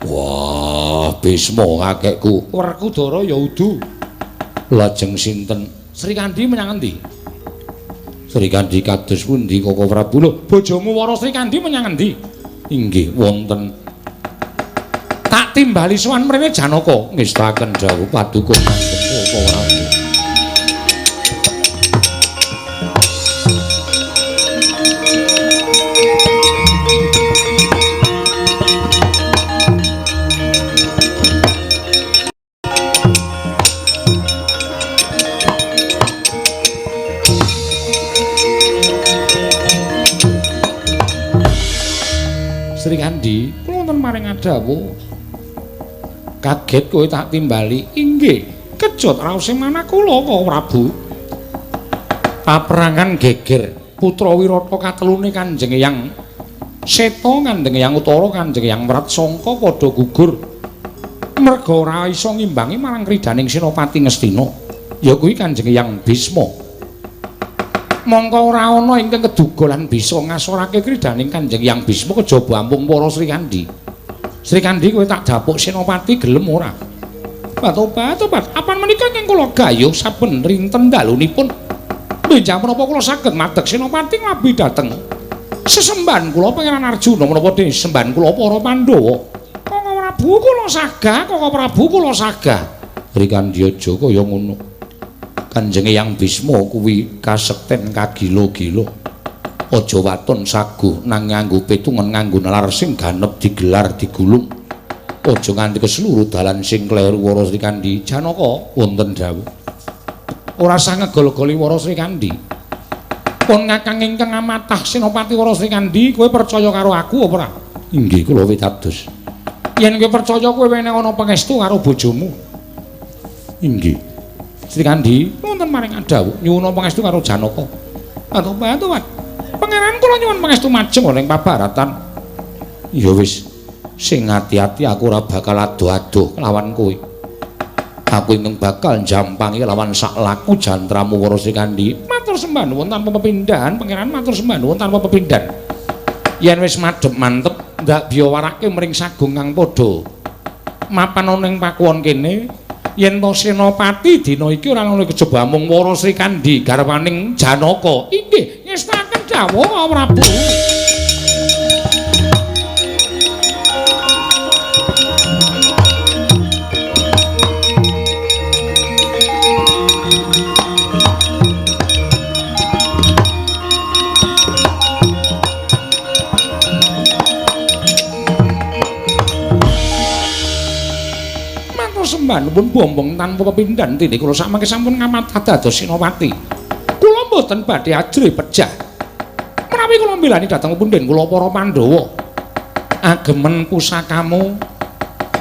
wah Bisma kakekku Werkudara ya udu lajeng sinten Sri Kandi menyang endi Sri Kandi kados pundi Kaka Prabu lho bojomu Wara Sri Kandi menyang endi inggih wonten tak timbali sowan mrene Janaka ngestaken dawuh paduka kangge Kaka Prabu. Sri Kandi, kula wonten maring adhawuh kaget kowe tak timbali inggih kejot raos sing manah kula Kaka Prabu Paperangan geger putra Wirata katelune Kanjeng Hyang Seta Kanjeng Hyang Utara Kanjeng Hyang Mratsangka padha gugur merga ora isa ngimbangi marang kridaning Senopati Ngastina ya kuwi Kanjeng Hyang Bisma. Mongko ora ana ingkang keduga lan bisa ngasorake kridaning Kanjeng Hyang Bisma kejaba ampung para Srikandhi. Srikandhi kowe tak dapuk Senopati gelem ora? Tobat, apan menika ingkang kula gayuh saben rinten dalunipun. Benjang menapa kula saged madheg Senopati nglabi dhateng sesembahan kula Pangeran Arjuna menapa dene sesembahan kula para Pandhawa. Koko Prabu kula sagah, Koko Prabu kula sagah. Srikandhi aja kaya ngono. Kanjeng Hyang Bisma kuwi kasekten kagila-gila. Aja waton saguh nang nganggo pitungan nganggo nalar sing ganep digelar digulung. Aja nganti keseluruh dalan sing kleru Wara Srikandhi. Janaka wonten dawuh. Ora sah ngegol-goli Wara Srikandhi. Pun Kakang ingkang amatah Senopati Wara Srikandhi, kowe percaya karo aku apa ora? Inggih kula witados. Yen kowe percaya kowe weneh ana pangestu karo bojomu. Inggih. Srikandhi wonten maring dawuh nyuwun pangestu karo Janaka. Tobat. Pangeran kula nyuwun pangestu majeng ning pabaratan. Ya wis. Sing ati-ati aku ora bakal ado-ado lawan kowe. Aku ingkang bakal njampangi lawan sak laku jantramu Wara Srikandhi. Matur sembah nuwun tanpa pepindhan, Pangeran matur sembah nuwun tanpa pepindhan. Yen wis madhep mantep ndak biyawarake mring sagung kang padha mapan ana ing pakuwon kene. Yen to Senopati dina iki ora ana kejaba mung Wara Srikandhi garwaning Janaka. Inggih, ngestaken dawuh Prabu. Sembah pun bombong tanpa pepindhan tini kula samangke sampun ngamatah dados Senopati. Kula mboten badhe ajri pejah. Menawi kula milani dhateng punden kula para Pandhawa. Agemen pusakamu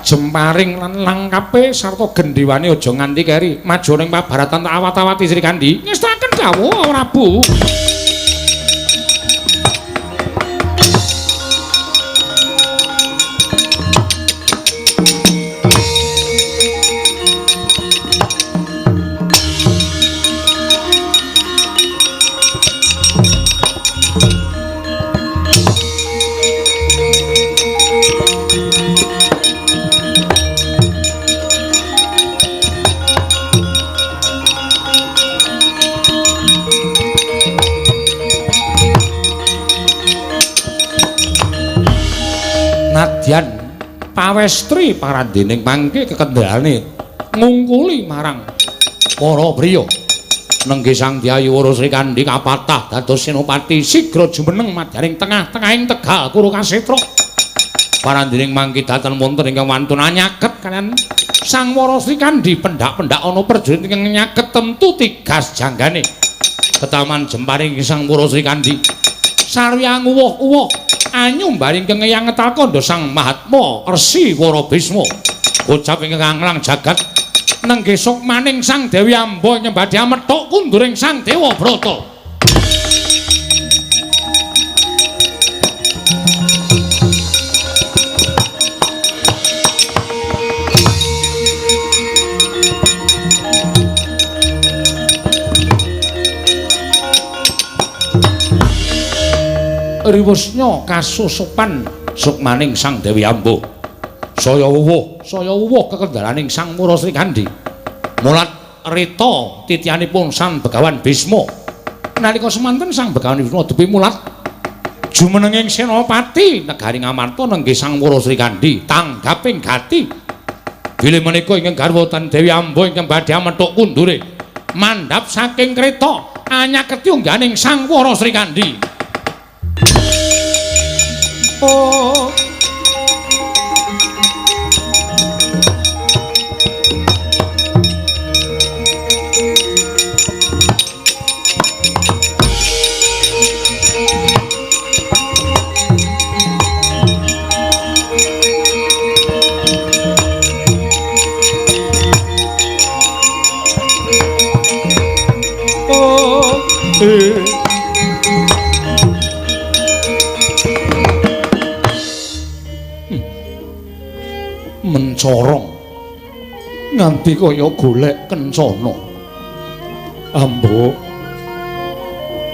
jemparing lan langkape sarta gendhewane aja nganti keri maju ning pabaratan tak awat-awati Srikandhi. Ngestaken dawuh Prabu. Nadyan pawestri parandening mangke kekendhalane ngungkuli marang para priya nenggih Sang Hyang Wara Srikandhi kapatah dados Senopati sigra jumeneng madyaning tengah-tengahing Tegal Kurukasetra. Parandening mangke dhateng wonten ingkang wantun anyaket kaliyan Sang Wara Srikandhi pendak-pendak ana prajurit ingkang nyaket tentu tigas janggane ketaman jemparing Sang Wara Srikandhi sarya nguwuh-uwuh anyumbaring kengeyang ngetal Sang Mahatma Resi Wara Bisma gocap ingkang nglang jagat nenggih sok maning Sang Dewi Amba nyembadhi amethuk kunduring Sang Dewa Brata. Riwusnya kasusupan sukmaning Sang Dewi Amba saya wuwuh kekendhalaning Sang Wara Srikandhi mulat rita titianipun Sang Begawan Bisma nalika semanten Sang Begawan Bisma dupi mulat jumenenging Senopati negari Ngamarta nenggih Sang Wara Srikandhi tanggaping gati bilih menika ingkang garwa Tan Dewi Amba ingkang badhe amethuk kundure mandhap saking kreta anyaketi ungganing Sang Wara Srikandhi. Oh Mencorong nganti kaya golek kencana. Ambo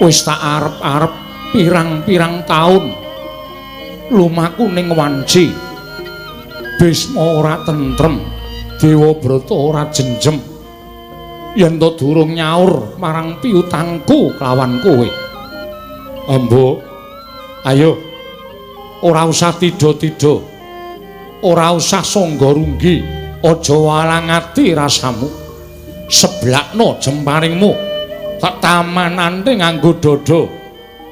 wis tak arep-arep pirang-pirang taun lumaku ning wanci. Bisma ora tentrem, Dewabrata ora jenjem. Yen to durung nyaur marang piutangku kelawan kowe. Ambo, ayo ora usah tida-tida. Ora usah sangga runggi, aja walangati rasamu. Seblakno jemparingmu, tak tamanante nganggo dada.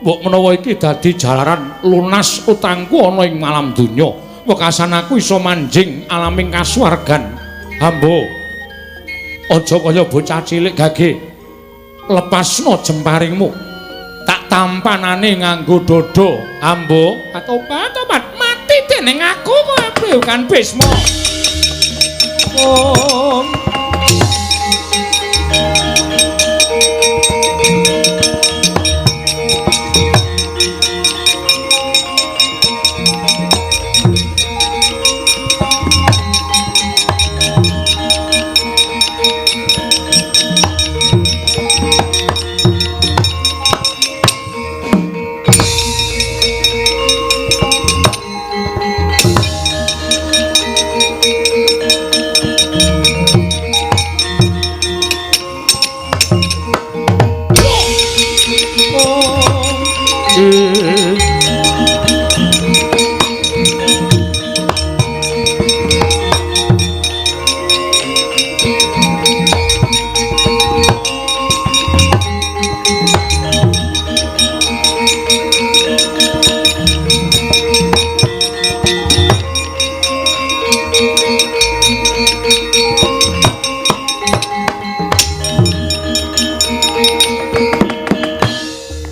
Mbok menawa iki dadi jalaran lunas utangku ana ing malam donya, wekasan aku iso manjing alaming kasuwargan. Ambo, aja kaya bocah cilik gage. Lepasno jemparingmu, tak tampanane nganggo dada. Ambo, tobat mati dening aku kowe bukan Bisma.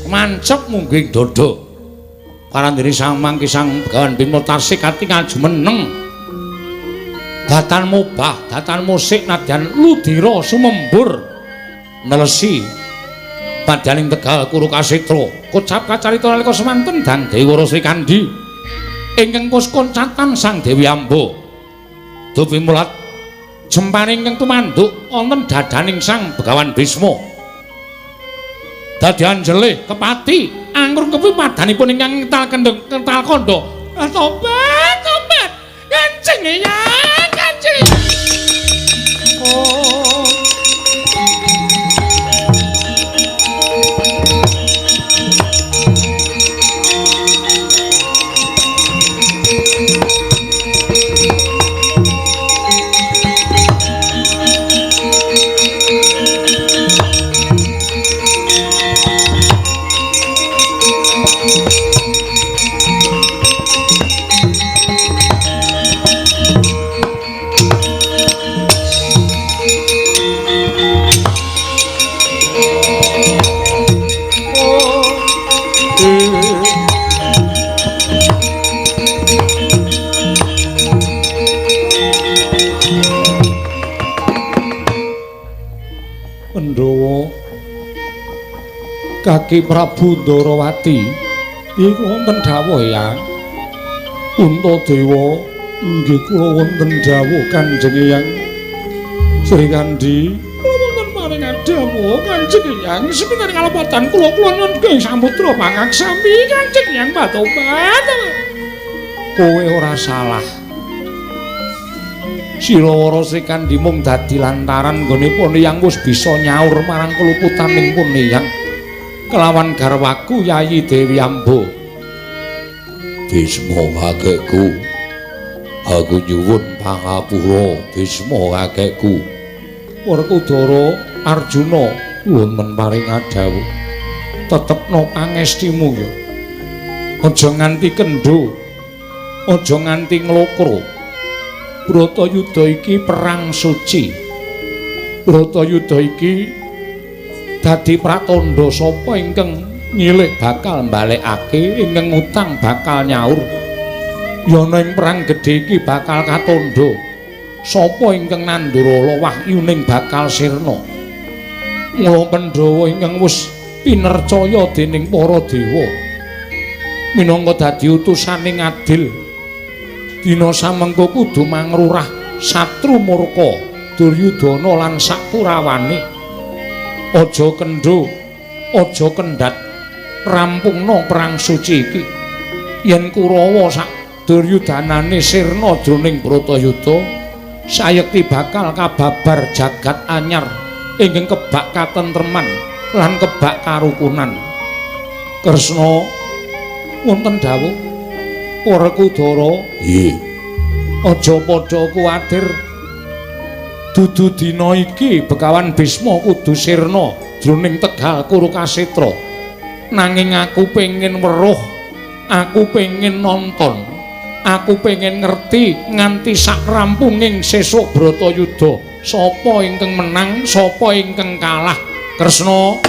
Mancep mungging dada parandene Sang Mangki Sang Begawan Bima tasih kati ngaju meneng datan mubah datan musik nadyan ludira sumembur nelesi padaning Tegal Kuru Kasitra kocap kacarita nalika semanten Dang Dewara Sri Kandi ingkang kus koncatan Sang Dewi Amba dupi mulat jemparing ingkang tumanduk wonten dadaning Sang Begawan Bisma dadi anjele kepati anggur kepi padanipun ingkang kental kandha. Tobat kancing ya kancing. Pandhawa Kaki Prabu Ndarawati iku wonten dawuh ya Untadewa inggih kula wonten dawuh Kanjeng Eyang Sri Kandi kula wonten paringan dawuh Kanjeng Eyang seminten kalepatan kula nyuwun ing samudra pangaksami Kanjeng Eyang patobat kowe ora salah Sirawara Sri Kandi mung dadi lantaran nggone Poneyang wis bisa nyaur marang keluputaning Poneyang kelawan garwaku Yayi Dewi Amba. Bisma kakekku, aku nyuwun pangapura Bisma kakekku. Werkudara Arjuna wonten paring dawuh. Tetepno pangestimu ya. Aja nganti kendho. Aja nganti nglokro. Bratayuda iki perang suci. Bratayuda iki dadi pratandha sapa ingkang nyilik bakal mbalekake, ingkang utang bakal nyaur. Yana ing perang gedhe iki bakal katandha sapa ingkang nandurala wahyuning bakal sirna. Mula Pandhawa ingkang wis pinercaya dening para dewa minangka dadi utusaning adil dina samengko kudu mangrurah satru murka Duryudana lan sakurawane aja kendho aja kendhat rampungna perang suci iki yen Kurawa sak Duryudanane sirna jroning Bratayuda sayekti bakal kababar jagat anyar ingkang kebak katentreman lan kebak karukunan. Kresna wonten dawuh Werkudara, nggih, aja padha kuwatir dudu dina iki Begawan Bisma kudu sirna jroning Tegal Kurukasetra nanging aku pengin weruh, aku pengin nonton, aku pengin ngerti nganti sak rampunging sesuk Bratayuda sapa ingkang menang, sapa ingkang kalah. Kresna